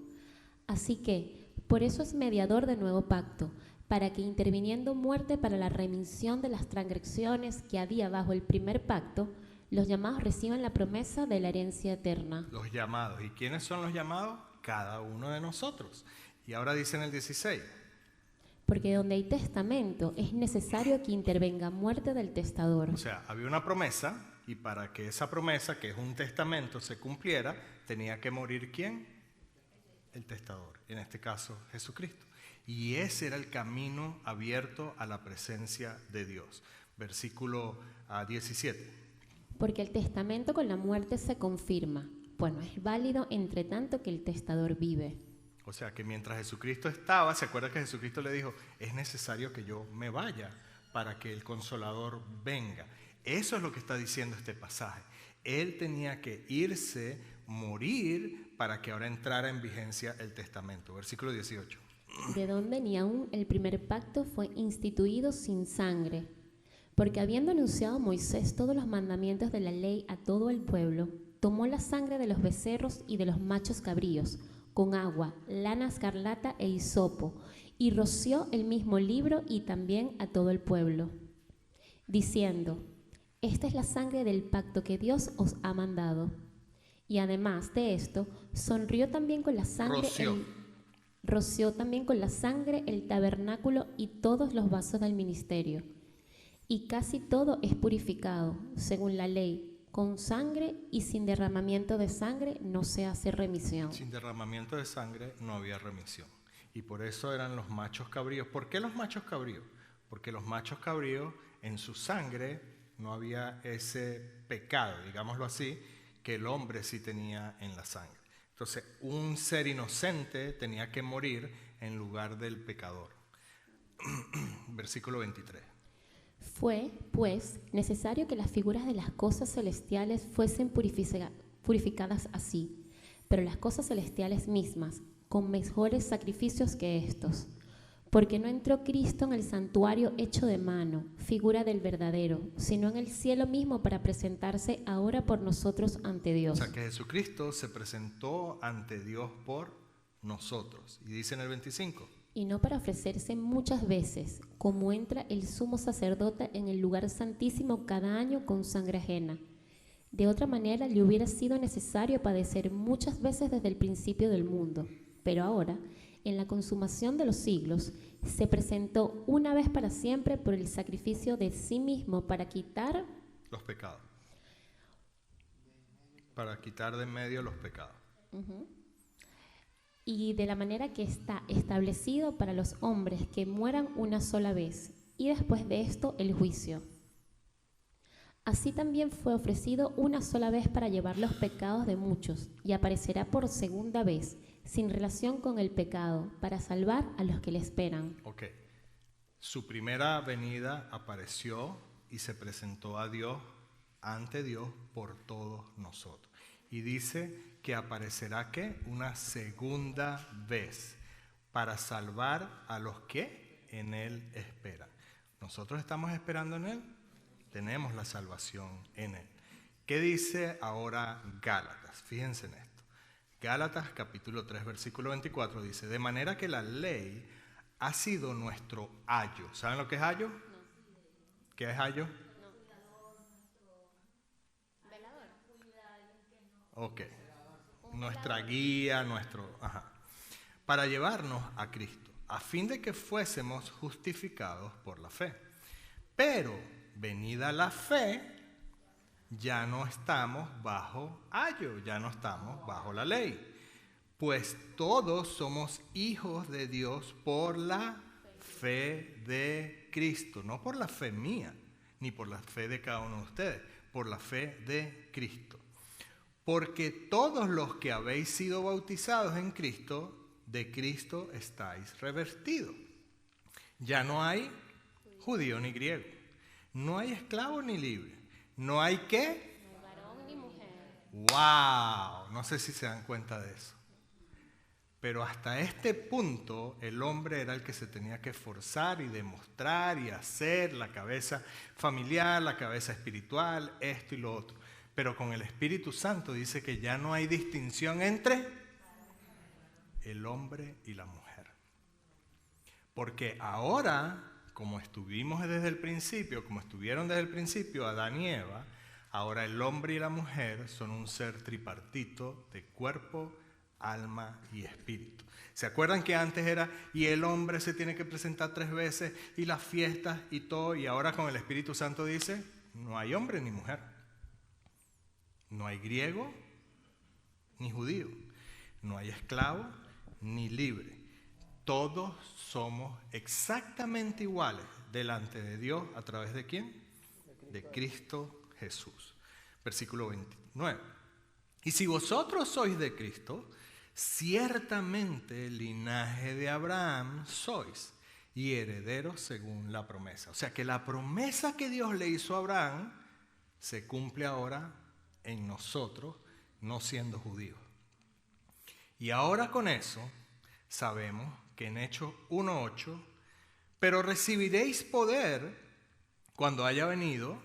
Así que, por eso es mediador de nuevo pacto, para que interviniendo muerte para la remisión de las transgresiones que había bajo el primer pacto, los llamados reciban la promesa de la herencia eterna.
Los llamados. ¿Y quiénes son los llamados? Cada uno de nosotros. Y ahora dice en el 16.
Porque donde hay testamento es necesario que intervenga muerte del testador.
O sea, había una promesa y para que esa promesa, que es un testamento, se cumpliera, tenía que morir ¿quién? El testador, en este caso Jesucristo. Y ese era el camino abierto a la presencia de Dios. Versículo 17.
Porque el testamento con la muerte se confirma, pues no es válido entre tanto que el testador vive.
O sea que mientras Jesucristo estaba, ¿se acuerda que Jesucristo le dijo, es necesario que yo me vaya para que el Consolador venga? Eso es lo que está diciendo este pasaje. Él tenía que irse, morir, para que ahora entrara en vigencia el testamento. Versículo 18.
De donde ni aún el primer pacto fue instituido sin sangre. Porque habiendo anunciado Moisés todos los mandamientos de la ley a todo el pueblo, tomó la sangre de los becerros y de los machos cabríos, con agua, lana escarlata e hisopo, y roció el mismo libro y también a todo el pueblo, diciendo, esta es la sangre del pacto que Dios os ha mandado. Y además de esto, sonrió también con la sangre roció también con la sangre el tabernáculo y todos los vasos del ministerio. Y casi todo es purificado, según la ley, con sangre, y sin derramamiento de sangre no se hace remisión.
Sin derramamiento de sangre no había remisión. Y por eso eran los machos cabríos. ¿Por qué los machos cabríos? Porque los machos cabríos, en su sangre no había ese pecado, digámoslo así, que el hombre sí tenía en la sangre. Entonces, un ser inocente tenía que morir en lugar del pecador. Versículo 23.
Fue, pues, necesario que las figuras de las cosas celestiales fuesen purificadas así, pero las cosas celestiales mismas, con mejores sacrificios que estos. Porque no entró Cristo en el santuario hecho de mano, figura del verdadero, sino en el cielo mismo para presentarse ahora por nosotros ante Dios.
O sea que Jesucristo se presentó ante Dios por nosotros. Y dice en el 25.
Y no para ofrecerse muchas veces, como entra el sumo sacerdote en el lugar santísimo cada año con sangre ajena. De otra manera le hubiera sido necesario padecer muchas veces desde el principio del mundo. Pero ahora, en la consumación de los siglos, se presentó una vez para siempre por el sacrificio de sí mismo para quitar
los pecados. Para quitar de en medio los pecados.
Y de la manera que está establecido para los hombres que mueran una sola vez, y después de esto el juicio. Así también fue ofrecido una sola vez para llevar los pecados de muchos, y aparecerá por segunda vez, sin relación con el pecado, para salvar a los que le esperan.
Ok. Su primera venida apareció y se presentó a Dios, ante Dios, por todos nosotros. Y dice que aparecerá ¿qué? Una segunda vez para salvar a los que en Él esperan. ¿Nosotros estamos esperando en Él? Tenemos la salvación en Él. ¿Qué dice ahora Gálatas? Fíjense en esto. Gálatas capítulo 3 versículo 24 dice, de manera que la ley ha sido nuestro ayo. ¿Saben lo que es ayo? ¿Qué es ayo? Ok. Nuestra guía, para llevarnos a Cristo, a fin de que fuésemos justificados por la fe. Pero, venida la fe, ya no estamos bajo ayo, ya no estamos bajo la ley. Pues todos somos hijos de Dios por la fe de Cristo, no por la fe mía, ni por la fe de cada uno de ustedes, por la fe de Cristo. Porque todos los que habéis sido bautizados en Cristo, de Cristo estáis revestidos. Ya no hay judío ni griego, no hay esclavo ni libre, no hay ¿qué?
No hay varón ni mujer.
¡Wow! No sé si se dan cuenta de eso. Pero hasta este punto el hombre era el que se tenía que esforzar y demostrar y hacer la cabeza familiar, la cabeza espiritual, esto y lo otro. Pero con el Espíritu Santo dice que ya no hay distinción entre el hombre y la mujer. Porque ahora, como estuvimos desde el principio, como estuvieron desde el principio Adán y Eva, ahora el hombre y la mujer son un ser tripartito de cuerpo, alma y espíritu. ¿Se acuerdan que antes era, y el hombre se tiene que presentar 3 veces, y las fiestas y todo, y ahora con el Espíritu Santo dice, no hay hombre ni mujer, no hay griego ni judío, no hay esclavo ni libre, todos somos exactamente iguales delante de Dios, ¿a través de quién? De Cristo Jesús. Versículo 29. Y si vosotros sois de Cristo, ciertamente linaje de Abraham sois y herederos según la promesa. O sea que la promesa que Dios le hizo a Abraham se cumple ahora en nosotros, no siendo judíos. Y ahora con eso sabemos que en Hechos 1:8, pero recibiréis poder cuando haya venido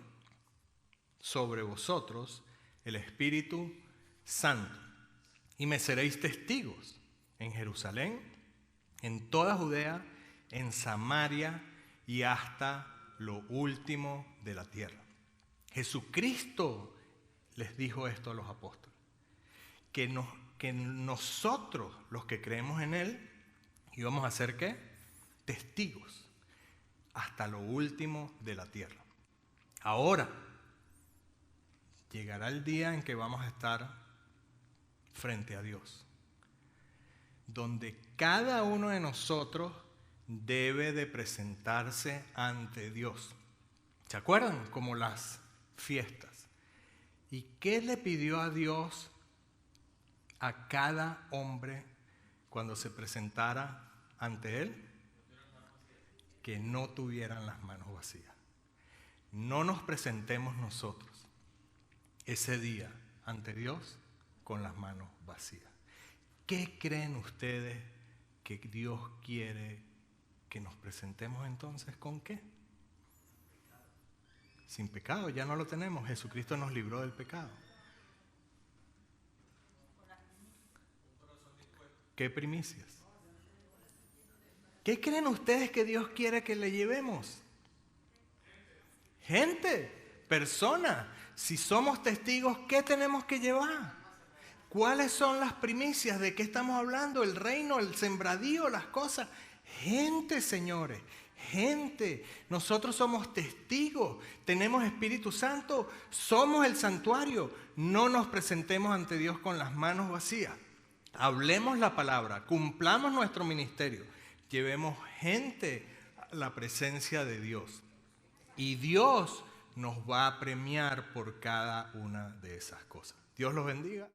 sobre vosotros el Espíritu Santo. Y me seréis testigos en Jerusalén, en toda Judea, en Samaria y hasta lo último de la tierra. Jesucristo les dijo esto a los apóstoles, que nosotros, los que creemos en Él, íbamos a ser ¿qué? Testigos hasta lo último de la tierra. Ahora, llegará el día en que vamos a estar frente a Dios, donde cada uno de nosotros debe de presentarse ante Dios. ¿Se acuerdan? Como las fiestas. ¿Y qué le pidió a Dios a cada hombre cuando se presentara ante Él? Que no tuvieran las manos vacías. No nos presentemos nosotros ese día ante Dios con las manos vacías. ¿Qué creen ustedes que Dios quiere que nos presentemos entonces con qué? Sin pecado, ya no lo tenemos. Jesucristo nos libró del pecado. ¿Qué primicias? ¿Qué creen ustedes que Dios quiere que le llevemos? Gente, personas. Si somos testigos, ¿qué tenemos que llevar? ¿Cuáles son las primicias? ¿De qué estamos hablando? El reino, el sembradío, las cosas. Gente, señores, gente. Nosotros somos testigos, tenemos Espíritu Santo, somos el santuario. No nos presentemos ante Dios con las manos vacías. Hablemos la palabra, cumplamos nuestro ministerio, llevemos gente a la presencia de Dios. Y Dios nos va a premiar por cada una de esas cosas. Dios los bendiga.